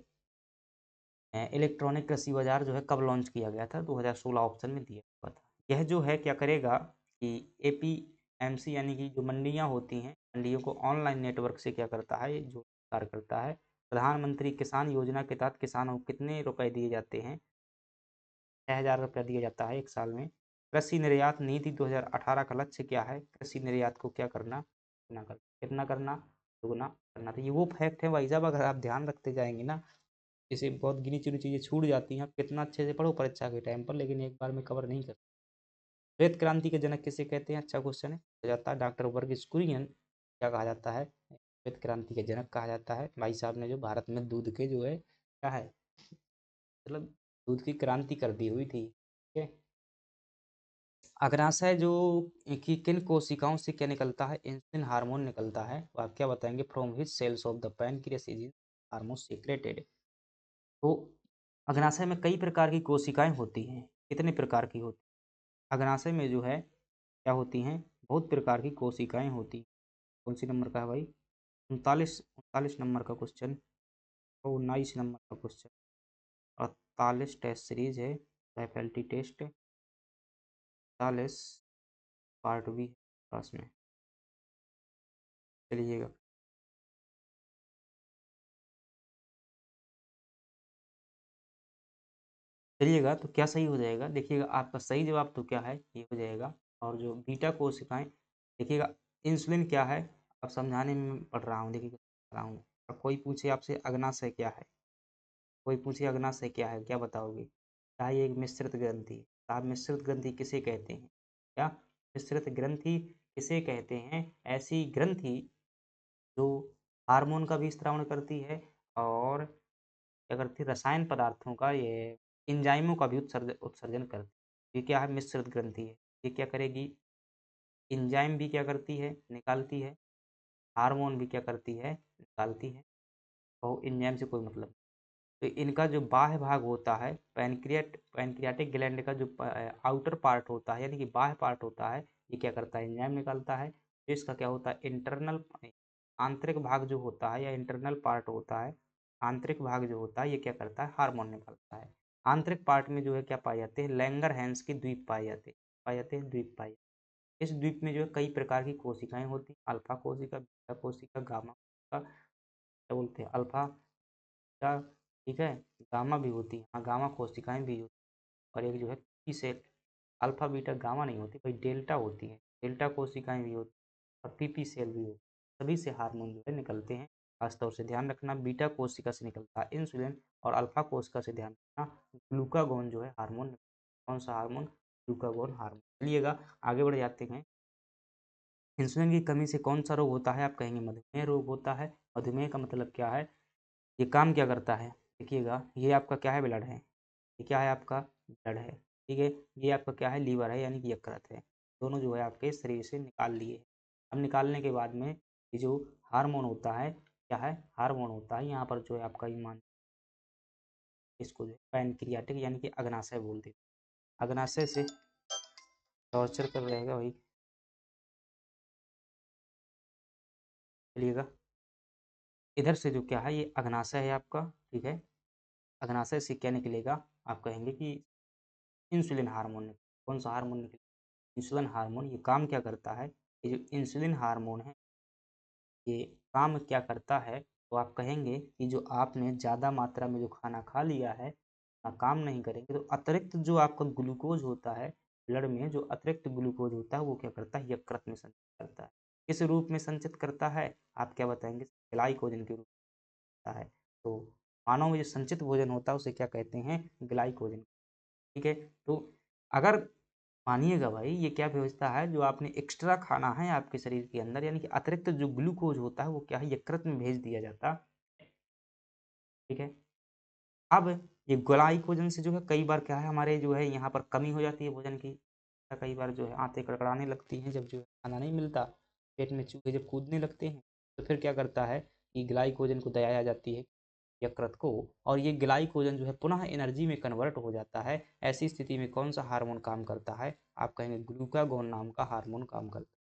इलेक्ट्रॉनिक कृषि बाजार जो है कब लॉन्च किया गया था? 2016 ऑप्शन में दिया हुआ था। यह जो है क्या करेगा कि एपीएमसी यानी कि जो मंडियाँ होती हैं, मंडियों को ऑनलाइन नेटवर्क से क्या करता है, ये जो कार्य करता है। प्रधानमंत्री किसान योजना के तहत किसानों को कितने रुपए दिए जाते हैं? 6,000 रुपया दिया जाता है एक साल में। कृषि निर्यात नीति 2018 का लक्ष्य क्या है? कृषि निर्यात को क्या करना? कितना करना? दुगुना करना। तो ये वो फैक्ट है भाई साहब, अगर आप ध्यान रखते जाएंगे ना, जैसे बहुत गिनी चुनी चीज़ें छूट जाती हैं, आप कितना अच्छे से पढ़ो परीक्षा के टाइम पर, लेकिन एक बार में कवर नहीं कर। श्वेत क्रांति के जनक किसे कहते हैं? अच्छा क्वेश्चन है। कहा जाता है डॉक्टर वर्गीज कुरियन। क्या कहा जाता है? श्वेत क्रांति के जनक कहा जाता है भाई साहब ने जो भारत में दूध के जो है क्या है, मतलब दूध की क्रांति कर दी हुई थी। ठीक है। अग्नाशय जो कि किन कोशिकाओं से क्या निकलता है? इंसुलिन हार्मोन निकलता है। तो आप क्या बताएंगे? From his cells of the pancreas is hormone secreted. तो अग्नाशय में कई प्रकार की कोशिकाएं होती हैं। कितने प्रकार की होती हैं? अग्नाशय में जो है क्या होती हैं? बहुत प्रकार की कोशिकाएं होती हैं। कौन सी नंबर का है भाई? 39 नंबर का क्वेश्चन और 19 नंबर का क्वेश्चन। 48 टेस्ट सीरीज है, फैकल्टी टेस्ट 48 पार्ट भी है पास में। चलिएगा, चलिएगा तो क्या सही हो जाएगा? देखिएगा आपका सही जवाब तो क्या है, ये हो जाएगा। और जो बीटा कोशिकाएं, देखिएगा इंसुलिन क्या है, अब समझाने में पढ़ रहा हूँ, देखिएगा रहा हूँ। अब कोई पूछे आपसे अग्नाशय क्या है, कोई पूछे अग्नाशय क्या है, क्या बताओगे? क्या ये एक मिश्रित ग्रंथि? आप मिश्रित ग्रंथि किसे कहते हैं? क्या मिश्रित ग्रंथि किसे कहते हैं? ऐसी ग्रंथि जो हार्मोन का भी स्त्रावण करती है और क्या करती है, रसायन पदार्थों का, ये एंजाइमों का भी उत्सर्जन करती है। ये क्या है? मिश्रित ग्रंथि है। ये क्या करेगी? एंजाइम भी क्या करती है? निकालती है। हार्मोन भी क्या करती है? निकालती है। और एंजाइम से कोई मतलब। तो इनका जो बाह्य भाग होता है, पैनक्रियाटिक ग्लैंड का जो आउटर पार्ट होता है, यानी कि बाह्य पार्ट होता है, ये क्या करता है? एंजाइम निकालता है। तो इसका क्या होता है? इंटरनल आंतरिक भाग जो होता है या इंटरनल पार्ट होता है, आंतरिक भाग जो होता है, ये क्या करता है? हार्मोन निकालता है। आंतरिक पार्ट में जो है क्या पाए जाते हैं? लैंगर की द्वीप पाए जाते हैं। पाए जाते हैं द्वीप पाए। इस द्वीप में जो है कई प्रकार की कोशिकाएं होती हैं। अल्फा कोशिका, बीटा कोशिका, गामा कोशिका, क्या बोलते हैं, अल्फा का, ठीक है, गामा भी होती है। हाँ, गामा कोशिकाएं भी होती हैं। और एक जो है P cell, alpha beta gamma नहीं होती भाई, डेल्टा होती है। डेल्टा कोशिकाएं भी होती हैं और पीपी सेल भी होती है। सभी से हार्मोन जो है निकलते हैं। खासतौर से ध्यान रखना, बीटा कोशिका से निकलता है इंसुलिन और अल्फा कोशिका से ध्यान रखना ग्लूकागोन जो है हार्मोन। कौन सा हार्मोन? Glucagon hormone. चलिएगा आगे बढ़ जाते हैं। इंसुलिन की कमी से कौन सा रोग होता है? आप कहेंगे मधुमेह रोग होता है। मधुमेह का मतलब क्या है? ये काम क्या करता है? देखिएगा, ये आपका क्या है? ब्लड है। ये क्या है? आपका ब्लड है। ठीक है। ये आपका क्या है? लीवर है, यानी कि यकृत है। दोनों जो है आपके शरीर से निकाल लिए। अब निकालने के बाद में ये जो हार्मोन होता है, क्या है? हार्मोन होता है यहाँ पर जो है आपका ईमान, इसको जो है पैनक्रियाटिक यानी कि अग्नाशय बोलते हैं। अग्नाशय से टॉर्चर कर रहेगा भाई। चलिएगा, इधर से जो क्या है, ये अग्नाशय है आपका। ठीक है। अग्नाशय से क्या निकलेगा? आप कहेंगे कि इंसुलिन हार्मोन निकलेगा। कौन सा हार्मोन निकलेगा? Insulin hormone. ये काम क्या करता है? ये जो इंसुलिन हार्मोन है, ये काम क्या करता है? तो आप कहेंगे कि जो आपने ज़्यादा मात्रा में जो खाना खा लिया है, काम नहीं करेंगे, तो अतिरिक्त जो आपका ग्लूकोज होता है, ब्लड में जो अतिरिक्त ग्लूकोज़ होता है वो क्या करता है यकृत में संचित करता है। किस रूप में संचित करता है? आप क्या बताएँगे? ग्लाइकोजन के रूप में होता है। तो मानव में जो संचित भोजन होता है उसे क्या कहते हैं? ग्लाइकोजन। ठीक है? तो अगर मानिएगा भाई ये क्या व्यवस्था है जो आपने एक्स्ट्रा खाना है आपके शरीर के अंदर यानी कि अतिरिक्त जो ग्लूकोज़ होता है वो क्या है यकृत में भेज दिया जाता है। ठीक है? अब ये ग्लाइकोजन से जो है कई बार क्या है हमारे जो है यहाँ पर कमी हो जाती है भोजन की। कई बार जो है आँतें कड़कड़ाने लगती हैं जब जो है खाना नहीं मिलता, पेट में चूहे जब कूदने लगते हैं, तो फिर क्या करता है कि ग्लाइकोजन को दया जाती है यकृत को और ये ग्लाइकोजन जो है पुनः एनर्जी में कन्वर्ट हो जाता है। ऐसी स्थिति में कौन-सा हार्मोन काम करता है? आप कहेंगे ग्लूकागोन नाम का हार्मोन काम करता है।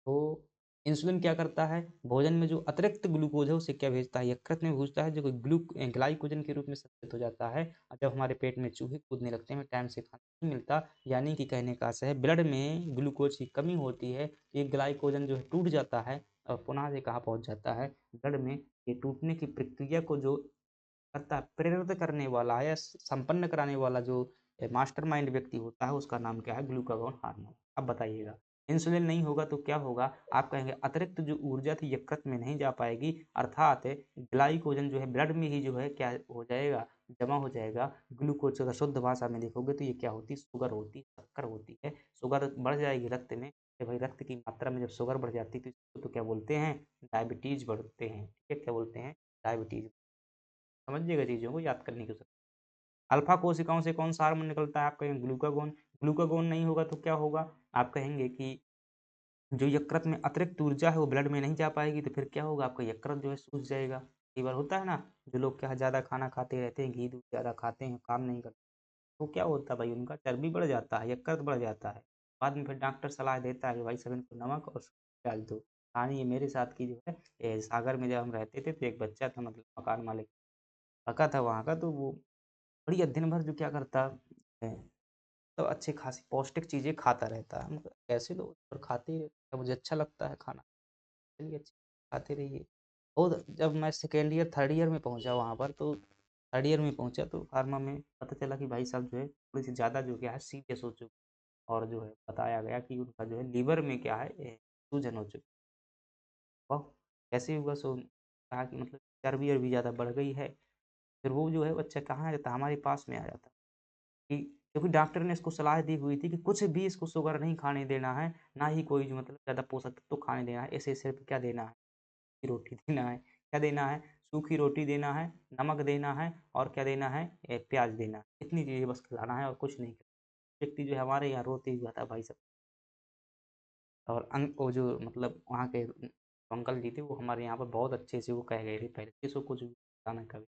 तो इंसुलिन क्या करता है? भोजन में जो अतिरिक्त ग्लूकोज़ है उसे क्या भेजता है? यकृत में भेजता है जो कि ग्लाइकोजन के रूप में संचित हो जाता है और जब हमारे पेट में चूहे कूदने लगते हैं, टाइम से खाना नहीं मिलता, यानी कि कहने का आशय है ब्लड में ग्लूकोज़ की कमी होती है, ये ग्लाइकोजन जो है टूट जाता है और पुनः से कहाँ पहुँच जाता है? ब्लड में। ये टूटने की प्रक्रिया को जो करता है, प्रेरित करने वाला या संपन्न कराने वाला जो मास्टरमाइंड व्यक्ति होता है उसका नाम क्या है? Glucagon hormone. अब बताइएगा, इंसुलिन नहीं होगा तो क्या होगा? आप कहेंगे अतिरिक्त जो ऊर्जा थी यकृत में नहीं जा पाएगी अर्थात ग्लाइकोजन जो है ब्लड में ही जो है क्या हो जाएगा? जमा हो जाएगा। ग्लूकोज अगर शुद्ध भाषा में देखोगे तो ये क्या होती है? शुगर होती है, शक्कर होती है। शुगर बढ़ जाएगी रक्त में, तो भाई रक्त की मात्रा में जब शुगर बढ़ जाती है तो इसको तो क्या बोलते हैं? डायबिटीज़ बढ़ते हैं। ठीक है, क्या बोलते हैं? डायबिटीज़। समझिएगा चीज़ों को याद करने की ज़रूरत अल्फ़ा कोशिकाओं से कौन-सा हार्मोन निकलता है? आप कहेंगे ग्लूकागोन। ग्लूकागोन नहीं होगा तो क्या होगा? आप कहेंगे कि जो यकृत में अतिरिक्त ऊर्जा है वो ब्लड में नहीं जा पाएगी तो फिर क्या होगा? आपका यकृत जो है सूज जाएगा। कई बार होता है ना, जो लोग क्या है ज़्यादा खाना खाते रहते हैं, घी-दूध ज़्यादा खाते हैं, काम नहीं करते, तो क्या होता है भाई उनका चर्बी बढ़ जाता है, यकृत बढ़ जाता है। बाद में फिर डॉक्टर सलाह देता है कि भाई सब इनको नमक और प्याज़ दो। कहानी ये मेरे साथ की जो है सागर में जब हम रहते थे तो एक बच्चा था मतलब मकान मालिक लड़का था वहाँ का तो वो बढ़िया दिन भर जो क्या करता है तो अच्छी खासी पौष्टिक चीज़ें खाता रहता है। मतलब कैसे लोग और खाते ही रहते हैं, मुझे अच्छा लगता है खाना, चलिए अच्छी खाते रहिए। और जब मैं सेकंड ईयर, थर्ड ईयर में पहुँचा वहाँ पर तो थर्ड ईयर में पहुँचा तो फार्मा में पता चला कि भाई साहब जो है थोड़ी-सी ज़्यादा जो क्या है सीरियस हो चुकी और जो है बताया गया कि उनका जो है लीवर में क्या है सूजन हो चुकी। वाह! कैसे हुआ सो कहा कि मतलब चर्बी-वर्बी ज़्यादा बढ़ गई है। फिर वो जो है बच्चा कहाँ आ जाता, हमारे पास में आ जाता। कि क्योंकि डॉक्टर ने इसको सलाह दी हुई थी कि कुछ भी इसको शुगर नहीं खाने देना है, ना ही कोई जो मतलब ज़्यादा पोषक तत्व खाने देना है, इसे सिर्फ़ क्या देना है, रोटी देना है। क्या देना है? सूखी रोटी देना है, नमक देना है और क्या देना है? प्याज़ देना है। इतनी चीज़ें बस खिलाना है और कुछ नहीं खिलाना। व्यक्ति जो है हमारे यहाँ रोते हुए था भाई साहब और वो जो मतलब वहाँ के अंकल जी थे वो हमारे यहाँ पर बहुत अच्छे से वो कह गए थे पहले कि इसको कुछ भी खाना कभी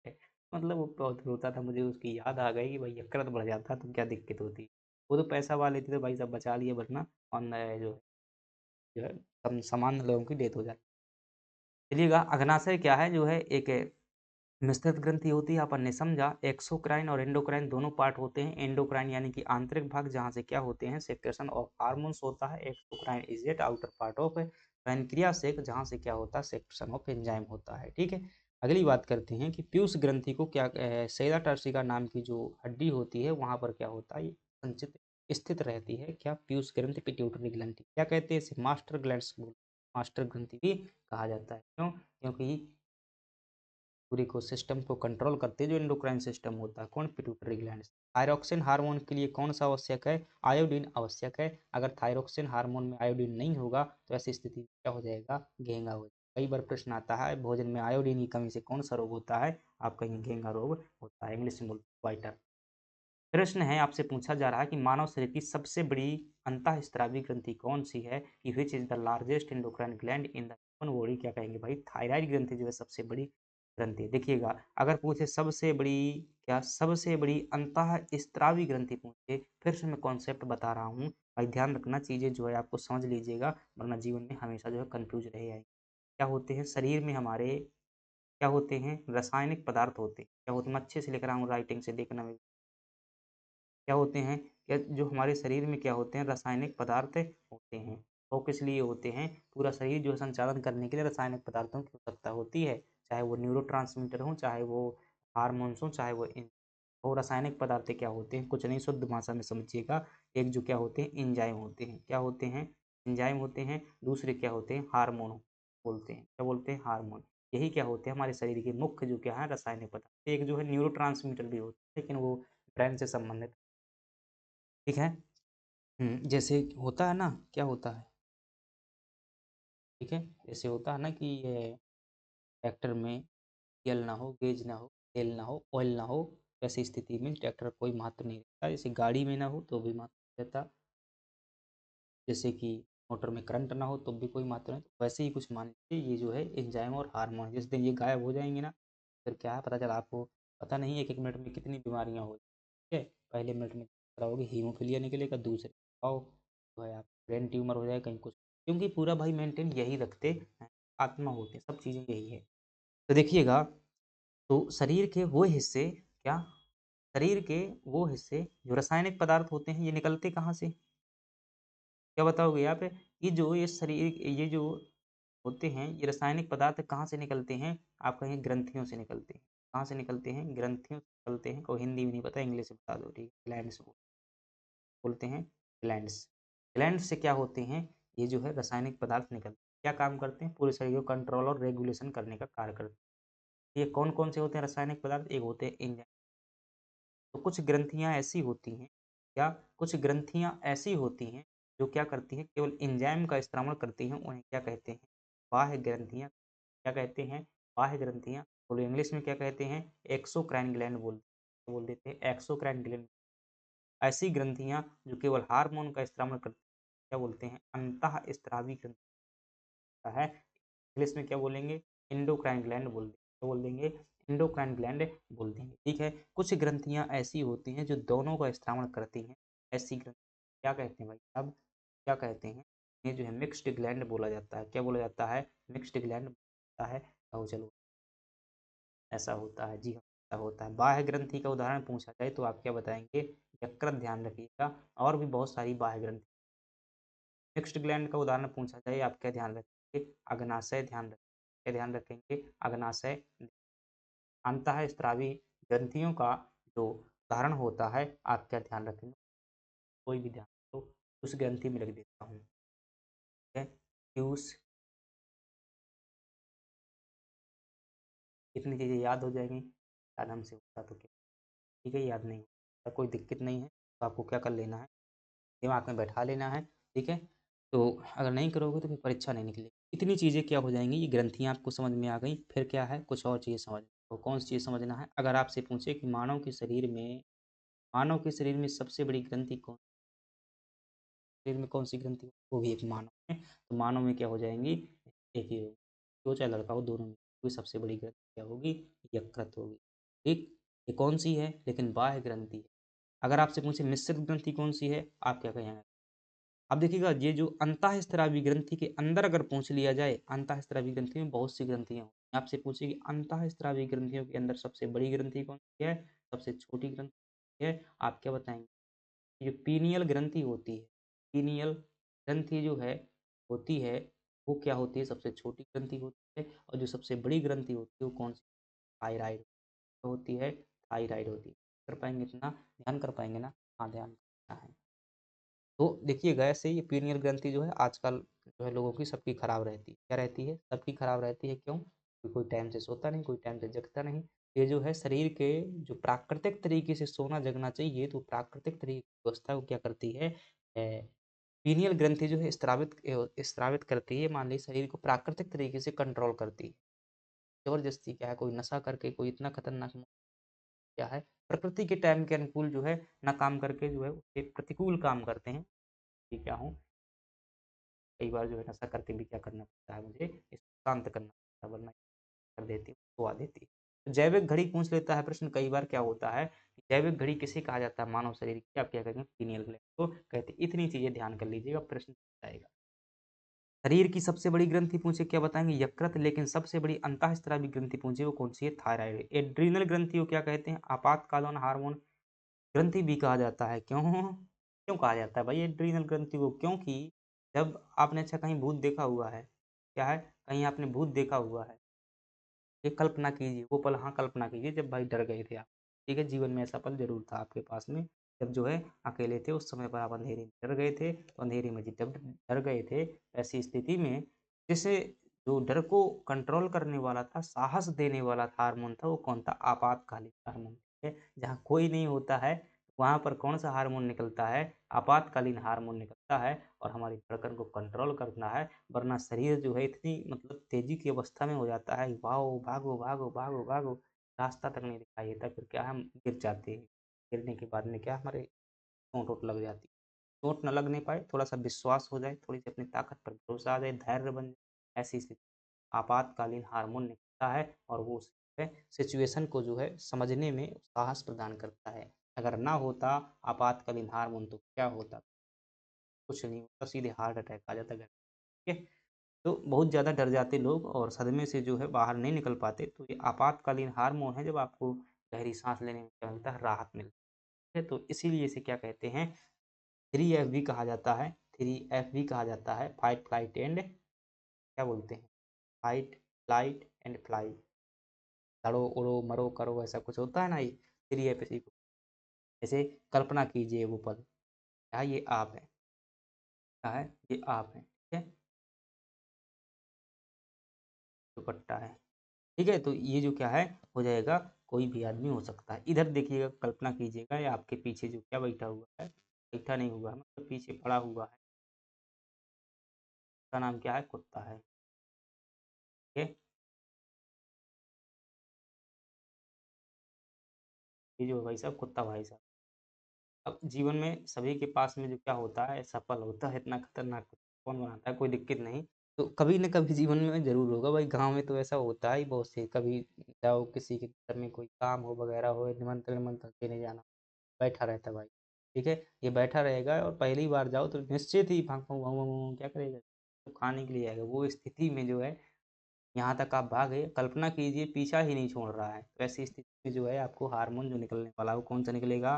है। मतलब वो बहुत रोता था, मुझे उसकी याद आ गई कि भाई यकृत बढ़ जाता तो क्या दिक्कत होती। वो तो पैसा वाले थे तो भाई साहब बचा लिए वरना और जो है कम सामान्य लोगों की डेथ हो जाती। चलिएगा अग्नाशय क्या है जो है एक मिश्रित ग्रंथि होती है अपन ने समझा एक्सोक्राइन और एंडोक्राइन दोनों पार्ट होते हैं। एंडोक्राइन यानी कि आंतरिक भाग जहाँ से क्या होते हैं सेक्रेशन ऑफ हार्मोन्स होता है। Exocrine is eight outer part of pancreas जहाँ से क्या होता है सेक्रेशन ऑफ एंजाइम होता है। ठीक है, अगली बात करते हैं कि पीयूष ग्रंथि को क्या सेला टर्सिका नाम की जो हड्डी होती है वहाँ पर क्या होता है ये संचित स्थित रहती है क्या पीयूष ग्रंथि पिट्यूटरी ग्रंथि क्या कहते हैं इसे मास्टर ग्लैंड्स मास्टर ग्रंथि भी कहा जाता है क्यों क्योंकि पूरे इकोसिस्टम को कंट्रोल करते जो एंडोक्राइन सिस्टम होता है कौन पिट्यूटरी ग्लैंड थायरोक्सिन हार्मोन के लिए कौन सा आवश्यक है आयोडीन आवश्यक है अगर थायरोक्सिन हार्मोन में आयोडीन नहीं होगा तो ऐसी स्थिति में क्या हो जाएगा घेंगा हो जाएगा कई बार प्रश्न आता है भोजन में आयोडीन की कमी से कौन सा रोग होता है आप कहेंगे घेंगा रोग होता है इंग्लिश में बोलते वाइटर प्रश्न है आपसे पूछा जा रहा है कि मानव शरीर की सबसे बड़ी अंतःस्रावी ग्रंथि कौन सी है कि which is the largest endocrine gland in the human body क्या कहेंगे भाई थायराइड ग्रंथि जो है सबसे बड़ी ग्रंथि है देखिएगा अगर पूछे सबसे बड़ी क्या सबसे बड़ी अंतःस्रावी ग्रंथि पूछे फिर से मैं कॉन्सेप्ट बता रहा हूँ भाई ध्यान रखना चीजें जो है आपको समझ लीजिएगा वरना जीवन में हमेशा जो है कंफ्यूज रह जाएंगे क्या होते हैं शरीर में हमारे क्या होते हैं रासायनिक पदार्थ होते हैं क्या होते हैं मैं अच्छे से लिख रहा हूँ राइटिंग से देखना क्या होते हैं क्या जो हमारे शरीर में क्या होते हैं रासायनिक पदार्थ होते हैं वो किस लिए होते हैं पूरा शरीर जो है संचालन करने के लिए रासायनिक पदार्थों की आवश्यकता होती है चाहे वो न्यूरोट्रांसमीटर हो चाहे वो हार्मोन्स हो चाहे वो और रासायनिक पदार्थ क्या होते हैं? कुछ नहीं, शुद्ध भाषा में समझिएगा। एक जो क्या होते हैं, एंजाइम होते हैं। क्या होते हैं? एंजाइम होते हैं। दूसरे क्या होते हैं? हार्मोन बोलते हैं। क्या बोलते हैं? हार्मोन। यही क्या होते हैं? हमारे शरीर के मुख्य जो क्या है रासायनिक पदार्थ। एक जो है न्यूरोट्रांसमीटर भी होता है, लेकिन वो ब्रेन से संबंधित, ठीक है। जैसे होता है ना, क्या होता है, ठीक है, जैसे होता है ना कि ये ट्रैक्टर में तेल ना हो, गेज ना हो, तेल ना हो, ऑयल ना हो, ऐसी स्थिति में ट्रैक्टर का कोई महत्व नहीं रहता। जैसे गाड़ी में ना हो तो भी महत्व रहता, जैसे कि मोटर में करंट ना हो तो भी कोई महत्व नहीं। तो वैसे ही कुछ मान लीजिए ये जो है एंजाइम और हार्मोन, जिस दिन ये गायब हो जाएंगे ना, फिर क्या है पता चला आपको, पता नहीं एक एक मिनट में कितनी बीमारियां हो, ठीक है। पहले मिनट में खतरा होगी, हीमोफीलिया निकलेगा, दूसरे आओ जो है आप ब्रेन ट्यूमर हो जाए कहीं कुछ, क्योंकि पूरा भाई मेंटेन यही रखते हैं, आत्मा होते हैं, सब चीज़ें यही है। तो देखिएगा, तो शरीर के वो हिस्से, क्या, शरीर के वो हिस्से जो रासायनिक पदार्थ होते हैं, ये निकलते कहाँ से? क्या बताओगे आप? ये शरीर, ये जो होते हैं, ये रासायनिक पदार्थ कहाँ से निकलते हैं? आप कहेंगे ग्रंथियों से निकलते हैं। कहाँ से निकलते हैं? ग्रंथियों से निकलते हैं। को हिंदी में नहीं पता, इंग्लिश में बता दो, ठीक है। ग्लैंड्स बोलते हैं, ग्लैंड्स। ग्लैंड्स से क्या होते हैं? ये जो है रासायनिक पदार्थ निकलते हैं। क्या काम करते हैं? पूरे शरीर को कंट्रोल और रेगुलेशन करने का कार्य करते हैं। ये कौन कौन से होते हैं रासायनिक पदार्थ? एक होते हैं एंजाइम। तो कुछ ग्रंथियाँ ऐसी होती हैं, क्या, कुछ ग्रंथियाँ ऐसी होती हैं जो क्या करती हैं, केवल एंजाइम का इस्तेमाल करती हैं, उन्हें क्या कहते हैं? बाह्य ग्रंथियाँ। क्या कहते हैं? बाह्य ग्रंथियाँ। और इंग्लिश में क्या कहते हैं? एक्सोक्राइन ग्लैंड बोल देते हैं, एक्सोक्राइन ग्लैंड। ऐसी ग्रंथियाँ जो केवल हार्मोन का इस्तेमाल करती हैं, क्या बोलते हैं? अंतःस्रावी ग्रंथि है। इंग्लिश में क्या बोलेंगे? एंडोक्राइन ग्लैंड बोल देंगे, एंडोक्राइन ग्लैंड बोल देंगे, ठीक है। कुछ ग्रंथियाँ ऐसी होती हैं जो दोनों का इस्तेमाल करती हैं, ऐसी ग्रंथि क्या कहते हैं भाई साहब? क्या कहते हैं? ये जो है मिक्स्ड ग्लैंड बोला जाता है। क्या बोला जाता है? मिक्स्ड ग्लैंड होता है। तो चलो, ऐसा होता है, जी हाँ, ऐसा होता है। बाह्य ग्रंथि का उदाहरण पूछा जाए तो आप क्या बताएंगे? यकृत, ध्यान रखिएगा। और भी बहुत सारी बाह्य ग्रंथि। नेक्स्ट ग्लैंड का उदाहरण पूछा जाए, आप क्या ध्यान रखेंगे? अग्नाशय ध्यान रखेंगे। क्या ध्यान रखेंगे? अग्नाशय। अंतःस्रावी ग्रंथियों का जो उदाहरण होता है, आप क्या ध्यान रखेंगे? कोई भी ध्यान तो उस ग्रंथि में लिख देता हूँ, ठीक है। फ्यूस, इतनी चीज़ें याद हो जाएंगी, याद हमसे होता तो क्या, ठीक है, याद नहीं होता कोई दिक्कत नहीं है। तो आपको क्या कर लेना है? दिमाग में बैठा लेना है, ठीक है। तो अगर नहीं करोगे तो फिर परीक्षा नहीं निकलेगी। इतनी चीज़ें क्या हो जाएँगी, ये ग्रंथियाँ आपको समझ में आ गई, फिर क्या है, कुछ और चीज़ें समझ, तो कौन सी चीज़ समझना है? अगर आपसे पूछे कि मानव के शरीर में सबसे बड़ी ग्रंथि कौन, शरीर में कौन सी ग्रंथि, वो भी एक मानव है। तो मानव में क्या हो जाएँगी? एक ही होगी, दो चाहे लड़का हो, दोनों में कोई सबसे बड़ी ग्रंथि क्या होगी? यकृत होगी, ठीक। ये कौन सी है? लेकिन बाह्य ग्रंथि है। अगर आपसे पूछे मिश्रित ग्रंथि कौन सी है, आप क्या कहेंगे? अब देखिएगा, ये जो अंतःस्रावी ग्रंथि के अंदर अगर पूछ लिया जाए, अंतःस्रावी ग्रंथि में बहुत सी ग्रंथियाँ होती हैं। आपसे पूछे कि अंतःस्रावी ग्रंथियों के अंदर सबसे बड़ी ग्रंथि कौन सी है, सबसे छोटी ग्रंथि है, आप क्या बताएंगे? ये पीनियल ग्रंथि होती है। पीनियल ग्रंथि जो है होती है, वो क्या होती है? सबसे छोटी ग्रंथि होती है। और जो सबसे बड़ी ग्रंथि होती है वो कौन सी? थायराइड होती है, थायराइड होती है। कर पाएंगे इतना? ध्यान कर पाएंगे ना? हाँ, ध्यान करना है। तो देखिएगा, ऐसे ये पीनियल ग्रंथि जो है आजकल जो है लोगों की सबकी खराब रहती है। क्या रहती है? सबकी खराब रहती है। क्यों? क्योंकि कोई टाइम से सोता नहीं, कोई टाइम से जगता नहीं। ये जो है शरीर के जो प्राकृतिक तरीके से सोना जगना चाहिए, तो प्राकृतिक तरीके की व्यवस्था को क्या करती है? पीनियल ग्रंथि जो है स्त्रावित करती है, मान लीजिए शरीर को प्राकृतिक तरीके से कंट्रोल करती है। जबरदस्ती क्या है, कोई नशा करके, कोई इतना खतरनाक क्या है, प्रकृति के टाइम के अनुकूल जो है ना काम करके जो है उसके प्रतिकूल काम करते हैं। कि क्या हूँ, कई बार जो है नशा करके भी क्या करना पड़ता है मुझे, इसको शांत करना पड़ता है, वरना कर देती खुआ देती। तो जैविक घड़ी पूछ लेता है प्रश्न, कई बार क्या होता है कि जैविक घड़ी किसे कहा जाता है मानव शरीर की? आप क्या कहेंगे? पीनियल ग्लैंड को कहते हैं। इतनी चीजें ध्यान कर लीजिएगा, प्रश्न आएगा। शरीर की सबसे बड़ी ग्रंथि पूछे, क्या बताएंगे? यकृत। लेकिन सबसे बड़ी अंतःस्रावी ग्रंथि पूछे, वो कौन सी है? थायराइड। एड्रीनल ग्रंथि को क्या कहते हैं? आपातकालीन हार्मोन ग्रंथि भी कहा जाता है। क्यों? क्यों कहा जाता है भाई एड्रीनल ग्रंथि को? क्योंकि जब आपने, अच्छा, कहीं भूत देखा हुआ है, क्या है, कहीं आपने भूत देखा हुआ है, ये कल्पना कीजिए, वो पल, हाँ कल्पना कीजिए जब भाई डर गए थे आप, ठीक है? जीवन में ऐसा पल ज़रूर था आपके पास में, जब जो है अकेले थे, उस समय पर आप अंधेरे में डर गए थे, तो अंधेरे में जब डर गए थे, ऐसी स्थिति में जिसे जो डर को कंट्रोल करने वाला था, साहस देने वाला हार्मोन था, वो कौन था? आपातकालीन हार्मोन, ठीक है? जहाँ कोई नहीं होता है, वहाँ पर कौन-सा हार्मोन निकलता है? आपातकालीन हार्मोन निकलता है और हमारी धड़कन को कंट्रोल करना है, वरना शरीर जो है इतनी मतलब तेज़ी की अवस्था में हो जाता है, भागो, भागो, भागो, भागो, भागो, रास्ता तक नहीं दिखाई देता, फिर क्या हम गिर जाते हैं। गिरने के बाद में क्या हमारे चोट-वोट लग जाती है। चोट ना लगने पाए, थोड़ा-सा विश्वास हो जाए, थोड़ी-सी अपनी ताकत पर भरोसा आ जाए, धैर्य बन जाए, ऐसी स्थिति आपातकालीन हार्मोन निकलता है और वो सिचुएशन को जो है समझने में साहस प्रदान करता है। अगर ना होता आपातकालीन हार्मोन तो क्या होता? कुछ नहीं होता, सीधे हार्ट अटैक आ जाता घर, ठीक है? तो बहुत ज़्यादा डर जाते लोग और सदमे से जो है बाहर नहीं निकल पाते, तो ये आपातकालीन हार्मोन है, जब आपको गहरी साँस लेने में क्या मिलता है? राहत मिलती है। तो इसीलिए इसे क्या कहते हैं? 3 एफ भी कहा जाता है, 3 एफ भी कहा जाता है, फाइट, फ्लाइट एंड क्या बोलते हैं? Fight, flight and fly. लड़ो, उड़ो, मरो, करो, ऐसा कुछ होता है ना ये 3 एफ इसी को। जैसे कल्पना कीजिए वो पल, क्या ये आप हैं? क्या है? ये आप हैं, ठीक है? दुपट्टा है, ठीक है? तो ये जो क्या है, हो जाएगा कोई भी आदमी हो सकता है। इधर देखिएगा, कल्पना कीजिएगा ये आपके पीछे जो क्या बैठा हुआ है, बैठा नहीं हुआ है मतलब पीछे पड़ा हुआ है, उसका नाम क्या है? कुत्ता है, ठीक है? ये जो है भाई साहब कुत्ता भाई साहब। अब जीवन में सभी के पास में जो क्या होता है, सफल होता है, इतना खतरनाक कौन बनाता है, कोई दिक्कत नहीं। तो कभी न कभी जीवन में ज़रूर होगा भाई, गाँव में तो ऐसा होता ही बहुत से, कभी जाओ किसी के घर में कोई काम हो वगैरह हो, निमंत्रण-विमंत्रण देने जाना, बैठा रहता है भाई, ठीक है? ये बैठा रहेगा और पहली बार जाओ तो निश्चित ही भाव-भाव भौं-भौं क्या करेगा? तो खाने के लिए आएगा। वो स्थिति में जो है यहाँ तक आप भागे, कल्पना कीजिए पीछा ही नहीं छोड़ रहा है। तो ऐसी स्थिति में जो है आपको हार्मोन जो निकलने वाला है वो कौन-सा निकलेगा?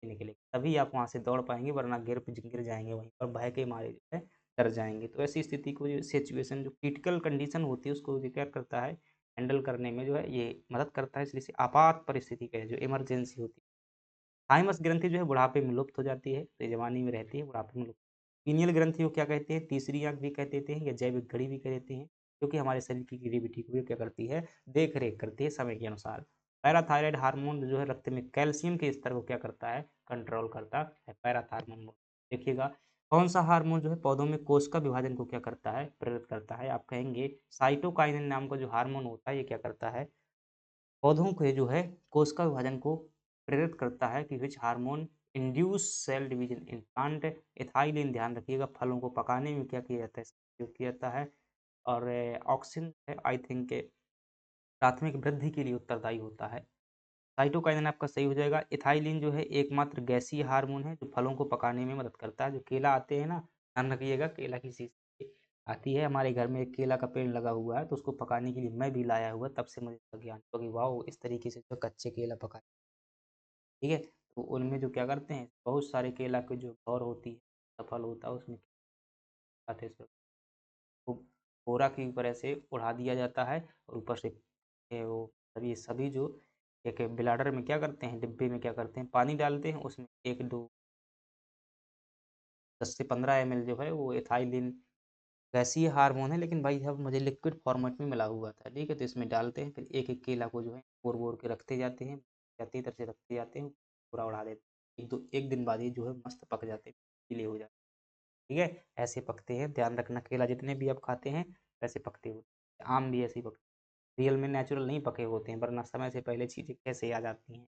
ये निकलेगा। तभी आप वहाँ से दौड़ पाएँगे, वरना गिर जाएँगे वहीं पर, भय के मारे जो है डर जाएँगे। तो ऐसी स्थिति को जो सिचुएशन जो क्रिटिकल कंडीशन होती है उसको जो क्या करता है, हैंडल करने में जो है ये मदद करता है, इसलिए इसे आपात परिस्थिति कहे जो इमरजेंसी होती है। थाइमस ग्रंथि जो है बुढ़ापे में लुप्त हो जाती है, तो ये जवानी में रहती है, बुढ़ापे में लुप्त। पीनियल ग्रंथि को क्या कहते हैं? तीसरी आँख भी कह देते हैं या जैविक घड़ी भी कह देते हैं, क्योंकि हमारे शरीर की गतिविधि को ये क्या करती है? देख-रेख करती है समय के अनुसार। पैराथायरॉइड हार्मोन जो है रक्त में कैल्शियम के स्तर को क्या करता है? कंट्रोल करता है, पैराथायरॉइड। देखिएगा, कौन-सा हार्मोन जो है पौधों में कोशिका विभाजन को क्या करता है? प्रेरित करता है। आप कहेंगे साइटोकाइनिन नाम का जो हार्मोन होता है, ये क्या करता है? पौधों के जो है कोशिका विभाजन को प्रेरित करता है कि which hormone induce cell division in plant. Ethylene ध्यान रखिएगा, फलों को पकाने में क्या किया जाता है? इसका उपयोग किया जाता है और ऑक्सिन है आई थिंक प्राथमिक वृद्धि के लिए उत्तरदायी होता है। साइटोकाइनेन आपका सही हो जाएगा। एथाइलिन जो है एकमात्र गैसीय हार्मोन है जो फलों को पकाने में मदद करता है। जो केला आते हैं ना, ध्यान रखिएगा केला की शीशी आती है, हमारे घर में एक केला का पेड़ लगा हुआ है तो उसको पकाने के लिए मैं भी लाया हुआ, तब से मुझे इसका ज्ञान हुआ कि वाओ! इस तरीके से जो कच्चे केला पकाए, ठीक है? तो उनमें जो क्या करते हैं, बहुत सारे केला की जो घौर होती है, सफल होता है उसमें आते हैं को बोरा के ऊपर ऐसे उड़ा दिया जाता है और ऊपर से वो सभी जो एक ब्लाडर में क्या करते हैं, डिब्बे में क्या करते हैं, पानी डालते हैं, उसमें 1-2 10 से 15 एमएल जो है वो एथाइलिन गैसीय हार्मोन है, लेकिन भाई साहब मुझे लिक्विड फॉर्मेट में मिला हुआ था, ठीक है? तो इसमें डालते हैं, फिर एक-एक केला को जो है बोर-बोर के रखते जाते हैं, जाती तरह से रखते जाते हैं, पूरा उड़ा देते हैं। 1 दिन बाद ये जो है मस्त पक जाते हैं, गीले हो जाते हैं, ठीक है? ऐसे पकते हैं, ध्यान रखना केला जितने भी आप खाते हैं, वैसे पकते होते हैं। आम भी ऐसे ही पकते हैं। रियल में नेचुरल नहीं पके होते हैं, वरना समय से पहले चीज़ें कैसे आ जाती हैं।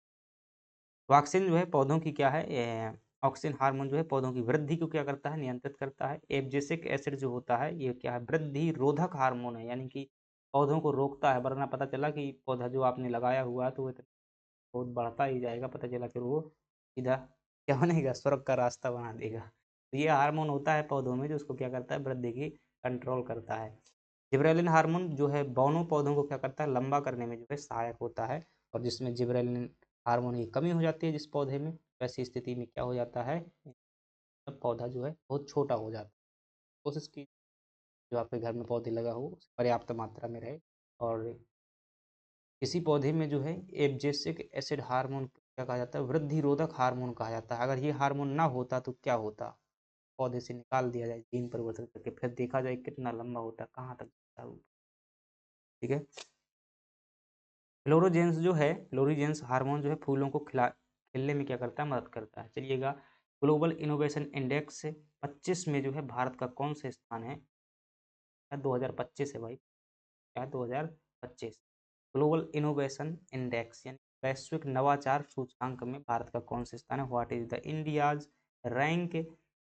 ऑक्सिन जो है पौधों की क्या है ऑक्सिन हार्मोन जो है पौधों की वृद्धि को क्या करता है? नियंत्रित करता है। एब्जेसिक एसिड जो होता है ये क्या है? वृद्धि रोधक हार्मोन है, यानी कि पौधों को रोकता है, वरना पता चला कि पौधा जो आपने लगाया हुआ है तो वो बहुत बढ़ता ही जाएगा, पता चला फिर वो सीधा क्या बनेगा? स्वर्ग का रास्ता बना देगा। तो ये हार्मोन होता है पौधों में जो उसको क्या करता है? वृद्धि की कंट्रोल करता है। जिबरेलिन हार्मोन जो है दोनों पौधों को क्या करता है? लंबा करने में जो है सहायक होता है और जिसमें जिबरेलिन हार्मोन की कमी हो जाती है जिस पौधे में, वैसी स्थिति में क्या हो जाता है? तब पौधा जो है बहुत छोटा हो जाता है। कोशिश की जो आपके घर में पौधे लगा हो पर्याप्त मात्रा में रहे और किसी पौधे में जो है एब्जेसिक एसिड हार्मोन क्या कहा जाता है, वृद्धिरोधक हार्मोन कहा जाता है। अगर ये हार्मोन ना होता तो क्या होता, पौधे से निकाल दिया जाए जीन परिवर्तन करके, फिर देखा जाए कितना लंबा होता है, कहाँ तक जाता है वो। ठीक है। फ्लोरोजेंस जो है, फ्लोरोजेंस हार्मोन जो है फूलों को खिलने में क्या करता है, मदद करता है। चलिएगा, ग्लोबल इनोवेशन इंडेक्स से 25 में जो है भारत का कौन सा स्थान है? 2025 है भाई, क्या 2025। ग्लोबल इनोवेशन इंडेक्स यानी वैश्विक नवाचार सूचकांक में भारत का कौन सा स्थान है? What is the India's rank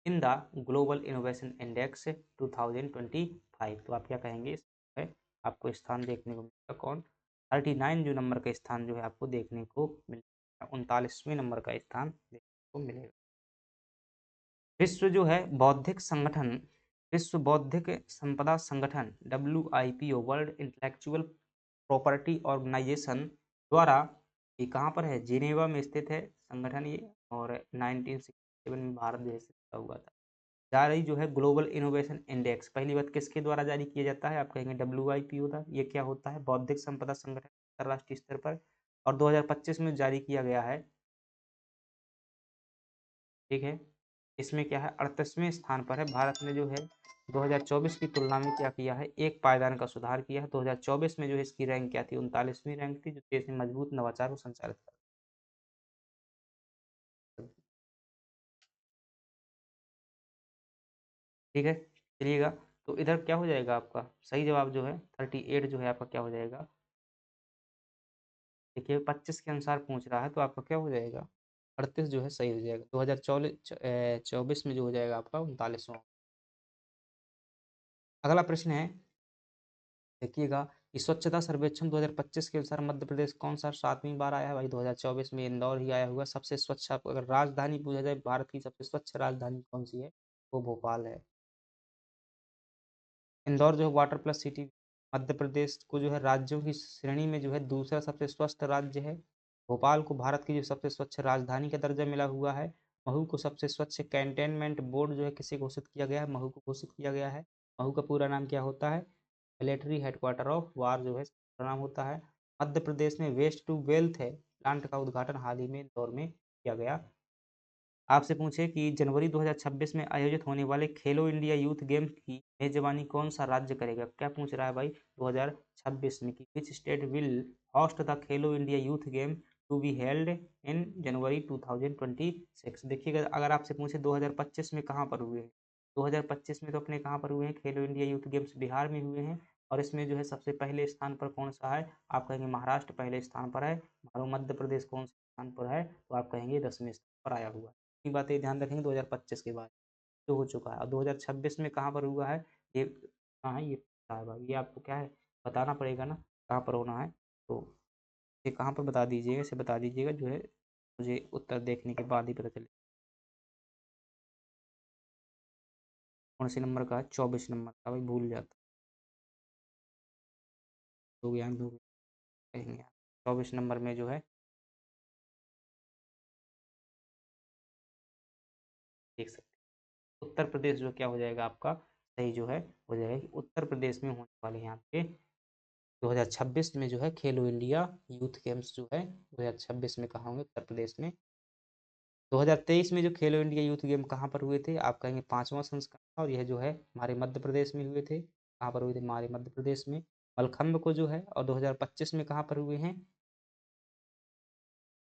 in the global innovation index 2025? तो आप क्या कहेंगे इसमें? आपको स्थान देखने को मिलेगा कौन? 39 जो नंबर का स्थान जो है आपको देखने को मिलेगा, 39वें नंबर का स्थान देखने को मिलेगा। विश्व जो है बौद्धिक संगठन, विश्व बौद्धिक संपदा संगठन WIPO, world intellectual property organisation द्वारा, ये कहाँ पर है? जिनेवा में स्थित है संगठन ये, और 1967 में भारत देश से जुड़ा हुआ था। जारी जो है ग्लोबल इनोवेशन इंडेक्स पहली बात किसके द्वारा जारी किया जाता है? आप कहेंगे WIPO था। ये क्या होता है? बौद्धिक संपदा संगठन अंतर्राष्ट्रीय स्तर पर, और 2025 में जारी किया गया है। ठीक है। इसमें क्या है, 38वें स्थान पर है। भारत ने जो है 2024 की तुलना में क्या किया है, एक पायदान का सुधार किया है। 2024 में जो है इसकी रैंक क्या थी? 39वीं रैंक थी, जो देश में मजबूत नवाचार को संचालित करती। ठीक है। चलिएगा, तो इधर क्या हो जाएगा आपका सही जवाब जो है 38 जो है आपका क्या हो जाएगा? देखिए 25 के अनुसार पूछ रहा है, तो आपका क्या हो जाएगा? 38 जो है सही हो जाएगा। 2024 में जो हो जाएगा आपका 39वां। अगला प्रश्न है, देखिएगा, कि स्वच्छता सर्वेक्षण 2025 के अनुसार मध्य प्रदेश कौन सा 7वीं बार आया है? भाई 2024 में इंदौर ही आया हुआ सबसे स्वच्छ। आपको अगर राजधानी पूछा जाए भारत की सबसे स्वच्छ राजधानी कौन सी है, वो भोपाल है। इंदौर जो है water plus city, Madhya Pradesh को जो है राज्यों की श्रेणी में जो है दूसरा सबसे स्वच्छ राज्य है। भोपाल को भारत की जो सबसे स्वच्छ राजधानी का दर्जा मिला हुआ है। महू को सबसे स्वच्छ कैंटोनमेंट बोर्ड जो है किसे घोषित किया गया है? महू को घोषित किया गया है। महू का पूरा नाम क्या होता है? मिलिट्री हेडक्वार्टर ऑफ वार जो है पूरा नाम होता है। मध्य प्रदेश में वेस्ट टू वेल्थ है प्लांट का उद्घाटन हाल ही में इंदौर में किया गया। आपसे पूछे कि जनवरी 2026 में आयोजित होने वाले खेलो इंडिया यूथ गेम्स की मेजबानी कौन सा राज्य करेगा? क्या पूछ रहा है भाई 2026 में, कि which state will host the Khelo India youth game to be held in January 2026? देखिएगा, अगर आपसे पूछे 2025 में कहाँ पर हुए हैं, 2025 में तो अपने कहाँ पर हुए हैं, खेलो इंडिया यूथ गेम्स बिहार में हुए हैं। और इसमें जो है सबसे पहले स्थान पर कौन सा है? आप कहेंगे महाराष्ट्र पहले स्थान पर है। और मध्य प्रदेश कौन से स्थान पर है? तो आप कहेंगे 10वें स्थान पर आया हुआ है। की बातें ध्यान रखेंगे 2025 के बाद जो हो चुका है। और 2026 में कहाँ पर हुआ है ये, कहाँ है ये पता है भाई, ये आपको क्या है बताना पड़ेगा ना, कहाँ पर होना है। तो ये कहाँ पर बता दीजिएगा, इसे बता दीजिएगा जो है, मुझे उत्तर देखने के बाद ही पता चले कौन से नंबर का है। 24 नंबर का भाई, भूल जाता हो गया दो कहेंगे। 24 नंबर में जो है देख सकते हैं। उत्तर प्रदेश जो क्या हो जाएगा आपका सही जो है हो जाएगा, कि उत्तर प्रदेश में होने वाले यहाँ पे 2026 में जो है खेलो इंडिया यूथ गेम्स जो है 2026 में कहाँ होंगे? उत्तर प्रदेश में। 2023 में जो खेलो इंडिया यूथ गेम कहाँ पर हुए थे? आप कहेंगे 5वां संस्करण था, और यह जो है हमारे मध्य प्रदेश में हुए थे। कहाँ पर हुए थे? हमारे मध्य प्रदेश में मलखम्ब को जो है। और 2025 में कहाँ पर हुए हैं?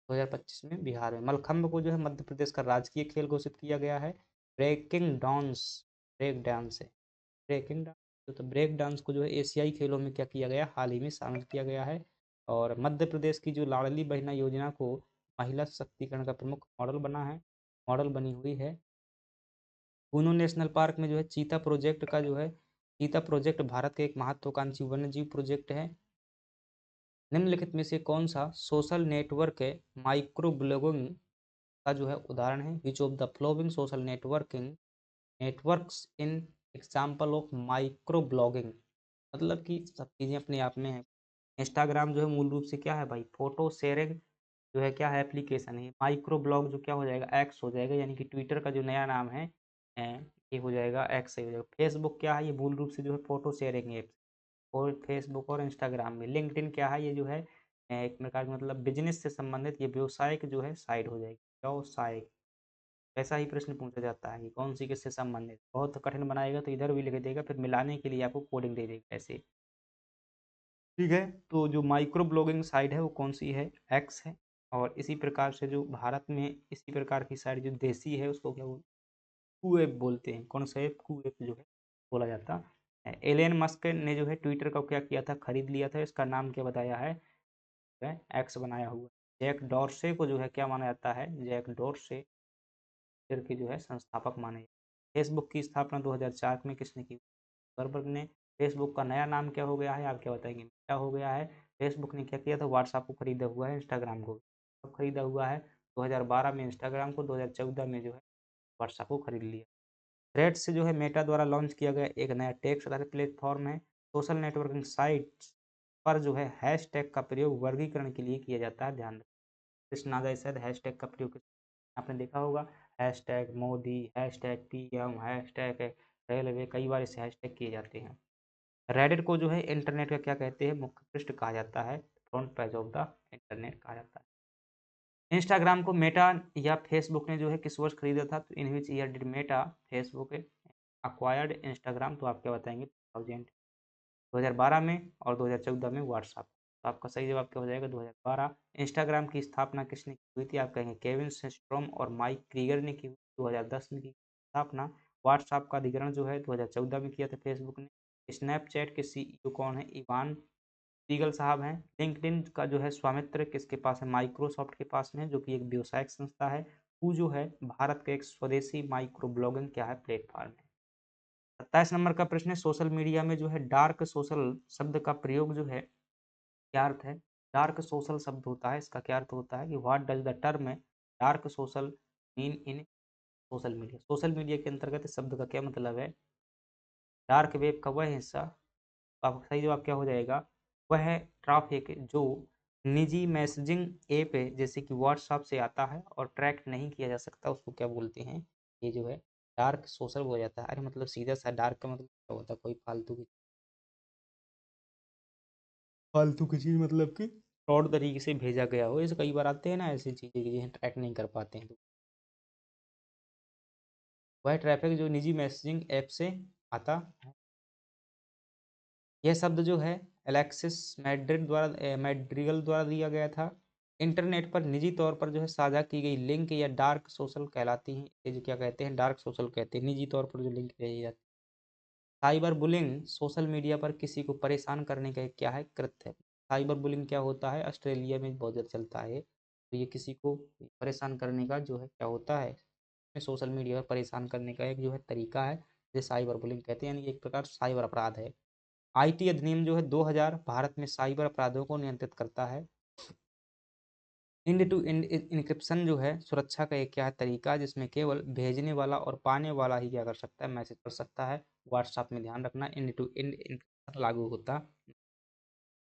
2025 में बिहार में। मलखम्ब को जो है मध्य प्रदेश का राजकीय खेल घोषित किया गया है। ब्रेकिंग डांस, ब्रेक डांस है, ब्रेकिंग डांस तो ब्रेक डांस को जो है एशियाई खेलों में क्या किया गया, हाल ही में शामिल किया गया है। और मध्य प्रदेश की जो लाडली बहना योजना को महिला सशक्तिकरण का प्रमुख मॉडल बना है, मॉडल बनी हुई है। कूनो नेशनल पार्क में जो है चीता प्रोजेक्ट का जो है, चीता प्रोजेक्ट भारत का एक महत्वाकांक्षी वन्यजीव प्रोजेक्ट है। निम्नलिखित में से कौन सा सोशल नेटवर्क है माइक्रो ब्लॉगिंग का जो है उदाहरण है? Which of the following social networking networks in example of micro blogging? मतलब कि सब चीज़ें अपने आप में है। इंस्टाग्राम जो है मूल रूप से क्या है भाई, फोटो शेयरिंग जो है क्या है, एप्लीकेशन है। माइक्रो ब्लॉग जो क्या हो जाएगा, एक्स हो जाएगा, यानी कि ट्विटर का जो नया नाम है ये हो जाएगा एक्स ही हो जाएगा। फेसबुक क्या है, ये मूल रूप से जो है फोटो शेयरिंग ऐप। और फेसबुक और इंस्टाग्राम में लिंक्डइन क्या है, ये जो है एक प्रकार का मतलब बिज़नेस से संबंधित ये व्यवसायिक जो है साइट हो जाएगी, व्यावसायिक। ऐसा ही प्रश्न पूछा जाता है कि कौन-सी किससे संबंधित? बहुत कठिन बनाएगा तो इधर भी लिख देगा, फिर मिलाने के लिए आपको कोडिंग दे देगा ऐसे। ठीक है, तो जो माइक्रो ब्लॉगिंग साइट है वो कौन-सी है? एक्स है। और इसी प्रकार से जो भारत में इसी प्रकार की साइट जो देसी है उसको क्या बोलते हैं? कूएप बोलते हैं। कौन सा ऐप? कूएप जो है बोला जाता है। एलन मस्क ने जो है ट्विटर को क्या किया था? खरीद लिया था। इसका नाम क्या बताया है? एक्स बनाया हुआ। जैक डॉर्से को जो है क्या माना जाता है? जैक डॉर्से ट्विटर के जो है संस्थापक माने। फेसबुक की स्थापना 2004 में किसने की? जुकरबर्ग ने। फेसबुक का नया नाम क्या हो गया है? आप क्या बताएँगे? मेटा हो गया है। फेसबुक ने क्या किया था? व्हाट्सएप को खरीदा हुआ है, इंस्टाग्राम को। कब खरीदा हुआ है? 2012 में इंस्टाग्राम को, 2014 में जो है व्हाट्सएप को खरीद लिया। थ्रेड्स से जो है मेटा द्वारा लॉन्च किया गया एक नया टेक्स्ट आधारित प्लेटफ़ॉर्म है। सोशल नेटवर्किंग साइट्स पर जो है हैशटैग का प्रयोग वर्गीकरण के लिए किया जाता है, ध्यान रखें। कृष्ण आजाद शायद हैशटैग का प्रयोग आपने देखा होगा, hashtag Modi, hashtag PM, hashtag railway, कई बार इससे हैशटैग किए जाते हैं। रेडिट को जो है इंटरनेट का क्या कहते हैं? मुख्य पृष्ठ कहा जाता है, front page of the internet कहा जाता है। इंस्टाग्राम को मेटा या फेसबुक ने जो है किस वर्ष खरीदा था? तो in which year did Meta Facebook acquired Instagram? तो आप क्या बताएँगे? 2012 में और 2014 में व्हाट्सएप। तो आपका सही जवाब क्या हो जाएगा? 2012। इंस्टाग्राम की स्थापना किसने की हुई थी? आप कहेंगे केविन सिस्ट्रोम और माइक क्रीगर ने की हुई, 2010 में की स्थापना। व्हाट्सएप का अधिग्रहण जो है 2014 में किया था फेसबुक ने। स्नैपचैट के सीईओ कौन है? इवान स्पीगल साहब हैं। लिंक्डइन का जो है स्वामित्व किसके पास है? माइक्रोसॉफ्ट के पास में है, जो कि एक व्यावसायिक संस्था है। हू जो है भारत का एक स्वदेशी माइक्रो ब्लॉगिंग क्या है? प्लेटफ़ॉर्म है। 27 नंबर का प्रश्न है, सोशल मीडिया में जो है डार्क सोशल शब्द का प्रयोग जो है, क्या अर्थ है? डार्क सोशल शब्द होता है, इसका क्या अर्थ होता है कि what does the term dark social mean in social media? Social media के अंतर्गत इस शब्द का क्या मतलब है? डार्क वेब का वह हिस्सा, आपका सही जवाब क्या हो जाएगा? वह ट्रैफ़िक जो निजी मैसेजिंग ऐप है, जैसे कि व्हाट्सएप से आता है और ट्रैक नहीं किया जा सकता, उसको क्या बोलते हैं? ये जो है डार्क सोशल हो जाता है। अरे मतलब सीधा-सा डार्क का मतलब क्या होता है? कोई फालतू की चीज़, मतलब कि फ्रॉड तरीके से भेजा गया हो। ऐसे कई बार आते हैं ना ऐसी चीज़ें कि जिन्हें ट्रैक नहीं कर पाते हैं। तो वह ट्रैफ़िक जो निजी मैसेजिंग ऐप से आता है। यह शब्द जो है अलेक्सिस मैड्रिगल द्वारा दिया गया था। इंटरनेट पर निजी तौर पर जो है साझा की गई लिंक या डार्क सोशल कहलाती हैं। ये जो क्या कहते हैं? डार्क सोशल कहते हैं, निजी तौर पर जो लिंक भेजी जाती है। साइबर बुलिंग सोशल मीडिया पर किसी को परेशान करने का एक क्या है? कृत्य है। साइबर बुलिंग क्या होता है? ऑस्ट्रेलिया में बहुत ज़्यादा चलता है। तो ये किसी को परेशान करने का जो है क्या होता है? सोशल मीडिया पर परेशान करने का एक जो है तरीका है, जिसे साइबर बुलिंग कहते हैं, यानी एक प्रकार साइबर अपराध है। आईटी अधिनियम जो है 2000 भारत में साइबर अपराधों को नियंत्रित करता है। एंड टू एंड एन्क्रिप्शन जो है सुरक्षा का एक क्या है? तरीका, जिसमें केवल भेजने वाला और पाने वाला ही क्या कर सकता है? मैसेज कर सकता है। व्हाट्सएप में ध्यान रखना, एंड टू एंड एन्क्रिप्शन लागू होता।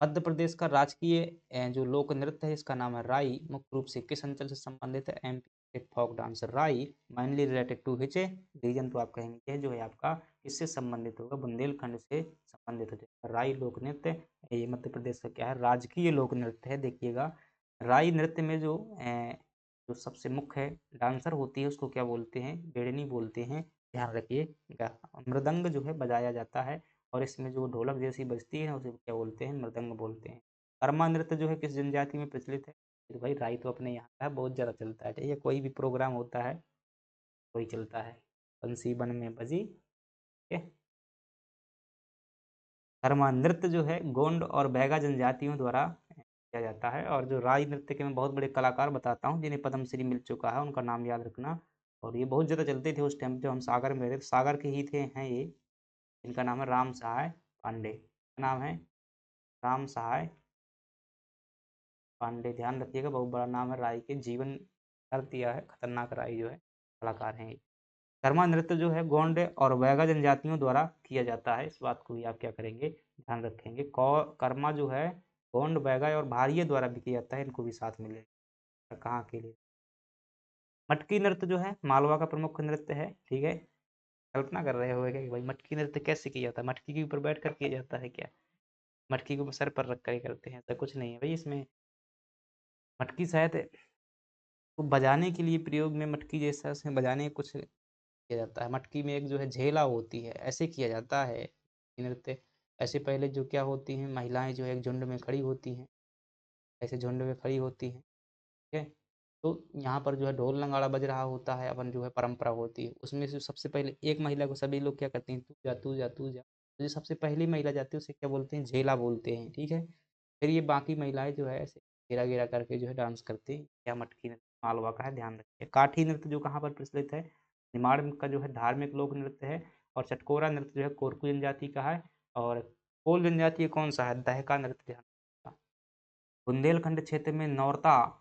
मध्य प्रदेश का राजकीय जो लोक नृत्य है, इसका नाम है राई। मुख्य रूप से किस अंचल से संबंधित है? MP folk dance Rai mainly related to which region? तो आप कहेंगे यह जो है आपका किससे संबंधित होगा? बुंदेलखंड से संबंधित हो जाएगा। राई लोक नृत्य ये मध्य प्रदेश का क्या है? राजकीय लोक नृत्य है। देखिएगा, राई नृत्य में जो सबसे मुख्य डांसर होती है उसको क्या बोलते हैं? बेड़नी बोलते हैं। ध्यान रखिएगा। मृदंग जो है बजाया जाता है, और इसमें जो ढोलक जैसी बजती है ना, उसे क्या बोलते हैं? मृदंग बोलते हैं। कर्मा नृत्य जो है किस जनजाति में प्रचलित है? तो भाई राई तो अपने यहाँ का है, बहुत ज़्यादा चलता है। चाहिए कोई भी प्रोग्राम होता है वही चलता है। बंसी वन में बजी, ठीक है। कर्मा नृत्य जो है गोंड और बैगा जनजातियों द्वारा किया जाता है। और जो राई नृत्य के मैं बहुत बड़े कलाकार बताता हूँ जिन्हें पद्मश्री मिल चुका है, उनका नाम याद रखना। और ये बहुत ज़्यादा चलते थे उस टाइम पे, हम सागर में रहते थे, सागर के ही थे हैं ये। इनका नाम है राम सहाय पांडे। नाम है राम सहाय पांडे, ध्यान रखिएगा, बहुत बड़ा नाम है। राय के जीवन कर दिया है, खतरनाक राय जो है कलाकार हैं ये। कर्मा नृत्य जो है गोंड और वैगा जनजातियों द्वारा किया जाता है, इस बात को भी आप क्या करेंगे? ध्यान रखेंगे। कर्मा जो है गोंड, वैगा और भारिये द्वारा भी किया जाता है, इनको भी साथ मिलेगा। कहाँ के लिए? मटकी नृत्य जो है मालवा का प्रमुख नृत्य है, ठीक है। कल्पना कर रहे होगे कि भाई मटकी नृत्य कैसे किया जाता है? मटकी के ऊपर बैठ कर किया जाता है क्या? मटकी को सर पर रख कर करते हैं? ऐसा कुछ नहीं है भाई इसमें। मटकी शायद को बजाने के लिए प्रयोग में मटकी जैसा उसमें बजाने कुछ किया जाता है। मटकी में एक जो है झेला होती है, ऐसे किया जाता है ये नृत्य। ऐसे पहले जो क्या होती हैं महिलाएँ जो है एक झुंड में खड़ी होती हैं, ऐसे झुंड में खड़ी होती हैं, ठीक है? तो यहाँ पर जो है ढोल नगाड़ा बज रहा होता है, अपन जो है परंपरा होती है। उसमें से सबसे पहले एक महिला को सभी लोग क्या करते हैं, तू जा, तू जा, तू जा। तो जो सबसे पहली महिला जाती है उसे क्या बोलते हैं, झेला बोलते हैं, ठीक है? फिर ये बाकी महिलाएँ जो है ऐसे घेरा-घेरा करके जो है डांस करती हैं। क्या मटकी नृत्य मालवा का है, ध्यान रखिए। काठी नृत्य जो कहाँ पर प्रचलित है, निमाड़ का जो है धार्मिक लोक नृत्य है और चटकोरा नृत्य जो है कोरकू जनजाति का है और कोल जनजाति कौन-सा है, दहका नृत्य ध्यान रखिएगा। बुंदेलखंड क्षेत्र में नौरता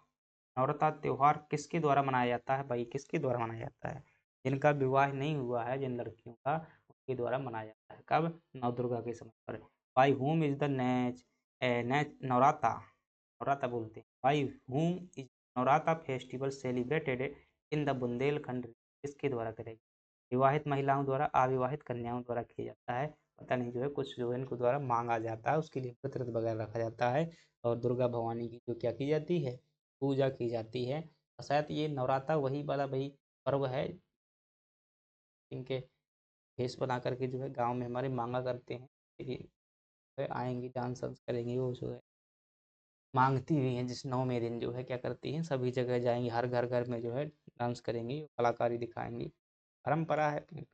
नौरता त्योहार किसके द्वारा मनाया जाता है भाई? किसके द्वारा मनाया जाता है? जिनका विवाह नहीं हुआ है, जिन लड़कियों का, उनके द्वारा मनाया जाता है। कब? नवदुर्गा के समय पर। By whom is the Navrata Navrata बोलते हैं। By whom is Navrata festival celebrated in the Bundelkhand किसके द्वारा करेगी? विवाहित महिलाओं द्वारा, अविवाहित कन्याओं द्वारा किया जाता है। पता नहीं जो है कुछ जो है इनको द्वारा माँगा जाता है, उसके लिए व्रत वगैरह रखा जाता है और दुर्गा भवानी की जो क्या की जाती है, पूजा की जाती है। और शायद ये नवराता वही वाला वही पर्व है इनके भेष बना करके जो है गाँव में हमारे माँगा करते हैं कि जो है आएँगी डांस वांस करेंगी वो जो है माँगती भी हैं जिस 9वें दिन जो है क्या करती हैं सभी जगह जाएँगी, हर घर-घर में जो है डांस करेंगी, कलाकारी दिखाएँगी, परंपरा है अपनी।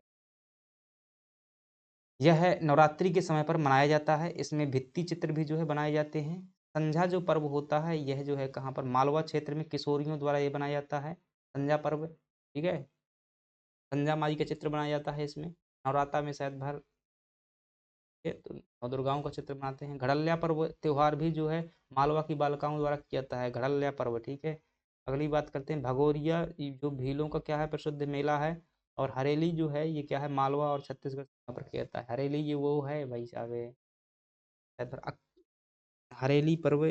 यह नवरात्रि के समय पर मनाया जाता है, इसमें भित्ति चित्र भी जो है बनाए जाते हैं। संझा जो पर्व होता है यह जो है कहाँ पर मालवा क्षेत्र में किशोरियों द्वारा ये बनाया जाता है, संझा पर्व, ठीक है? संझा माई का चित्र बनाया जाता है इसमें, नवराता में शायद भर के तो नवदुर्गाओं का चित्र बनाते हैं। घड़ल्या पर्व त्योहार भी जो है मालवा की बालिकाओं द्वारा किया जाता है, घड़ल्या पर्व, ठीक है? अगली बात करते हैं भगोरिया ये जो भीलों का क्या है प्रसिद्ध मेला है और हरेली जो है ये क्या है मालवा और छत्तीसगढ़ सीमा पर किया जाता है। हरेली ये वो है भाई साहब ये शायद हरेली पर्व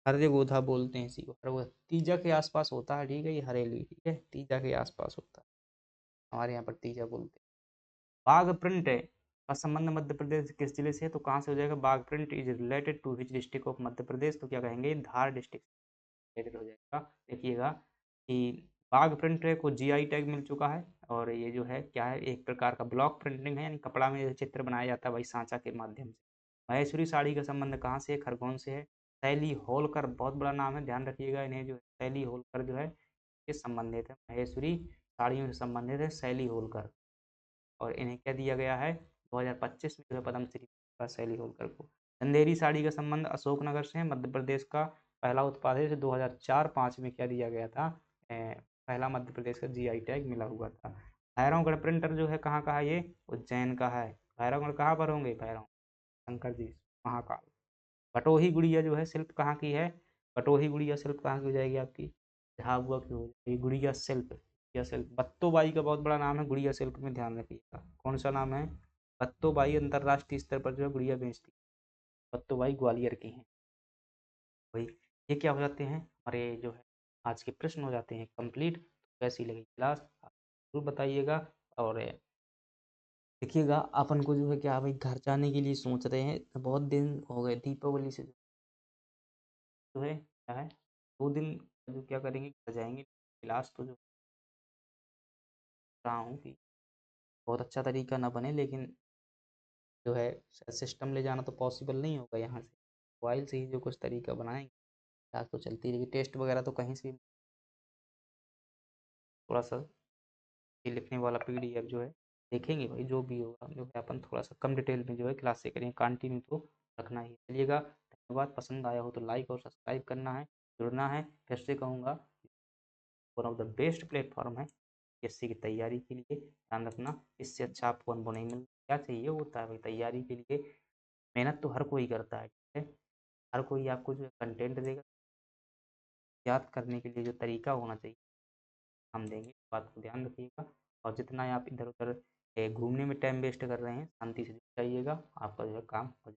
हरे गोधा बोलते हैं इसी को, हरे तीजा के आसपास होता है, ठीक है? ये हरेली, ठीक है? तीजा के आसपास होता है, हमारे यहाँ पर तीजा बोलते हैं। बाघ प्रिंट का संबंध मध्य प्रदेश किस जिले से है? तो कहाँ से हो जाएगा? Bagh print is related to which district of Madhya Pradesh? तो क्या कहेंगे? धार डिस्ट्रिक्ट रिलेटेड हो जाएगा। देखिएगा कि बाघ प्रिंट को जीआई टैग मिल चुका है और ये जो है क्या है एक प्रकार का ब्लॉक प्रिंटिंग है यानी कपड़ा में चित्र बनाया जाता है वही सांचा के माध्यम से। महेश्वरी साड़ी का संबंध कहाँ से है? खरगोन से है। शैली होलकर बहुत बड़ा नाम है, ध्यान रखिएगा इन्हें जो है शैली होलकर जो है किस संबंधित है? महेश्वरी साड़ियों से संबंधित है शैली होलकर और इन्हें क्या दिया गया है 2025 में जो है पद्मश्री का शैली होलकर को। चंदेरी साड़ी का संबंध अशोकनगर से है, मध्य प्रदेश का पहला उत्पाद है जो 2004-5 में क्या दिया गया था पहला मध्य प्रदेश का जीआई टैग मिला हुआ था। भैरवगढ़ प्रिंटर जो है कहाँ का है ये? उज्जैन का है। भैरवगढ़ कहाँ पर होंगे? भैरव शंकर जी महाकाल। बटोही गुड़िया जो है शिल्प कहाँ की है? बटोही गुड़िया शिल्प कहाँ की हो जाएगी आपकी? झाबुआ की हो जाएगी गुड़िया शिल्प। गुड़िया शिल्प बत्तोबाई का बहुत बड़ा नाम है गुड़िया शिल्प में, ध्यान रखिएगा। कौन सा नाम है? बत्तोबाई अंतरराष्ट्रीय स्तर पर जो है गुड़िया बेचती है। बत्तोबाई ग्वालियर की हैं वही। ये क्या हो जाते हैं हमारे जो है आज के प्रश्न हो जाते हैं कंप्लीट। कैसी लगी क्लास आप जरूर बताइएगा और देखिएगा अपन को जो है क्या भाई घर जाने के लिए सोच रहे हैं, बहुत दिन हो गए दीपावली से जो है क्या है 2 दिन जो क्या करेंगे घर जाएँगे। क्लास तो जो रहा हूँ कि बहुत अच्छा तरीका ना बने लेकिन जो है सिस्टम ले जाना तो पॉसिबल नहीं होगा यहाँ से। मोबाइल से ही जो कुछ तरीका बनाएँगे, क्लास तो चलती रहेगी। टेस्ट वगैरह तो कहीं से थोड़ा-सा ये लिखने वाला पीडीएफ जो है देखेंगे भाई जो भी होगा जो है अपन थोड़ा-सा कम डिटेल में जो है क्लास से करेंगे, कंटिन्यू तो रखना ही है। चलिएगा धन्यवाद, पसंद आया हो तो लाइक और सब्सक्राइब करना है, जुड़ना है। फिर से कहूँगा one of the best platform है एससी की तैयारी के लिए, ध्यान रखना इससे अच्छा आपको अनुभव नहीं मिल क्या चाहिए होता है भाई तैयारी के लिए मेहनत तो हर कोई करता है, ठीक है? हर कोई आपको जो है कंटेंट देगा, याद करने के लिए जो तरीका होना चाहिए हम देंगे, इस बात को ध्यान रखिएगा। और जितना आप इधर-उधर घूमने में टाइम वेस्ट कर रहे हैं, शांति से जाइएगा, आपका जो है काम हो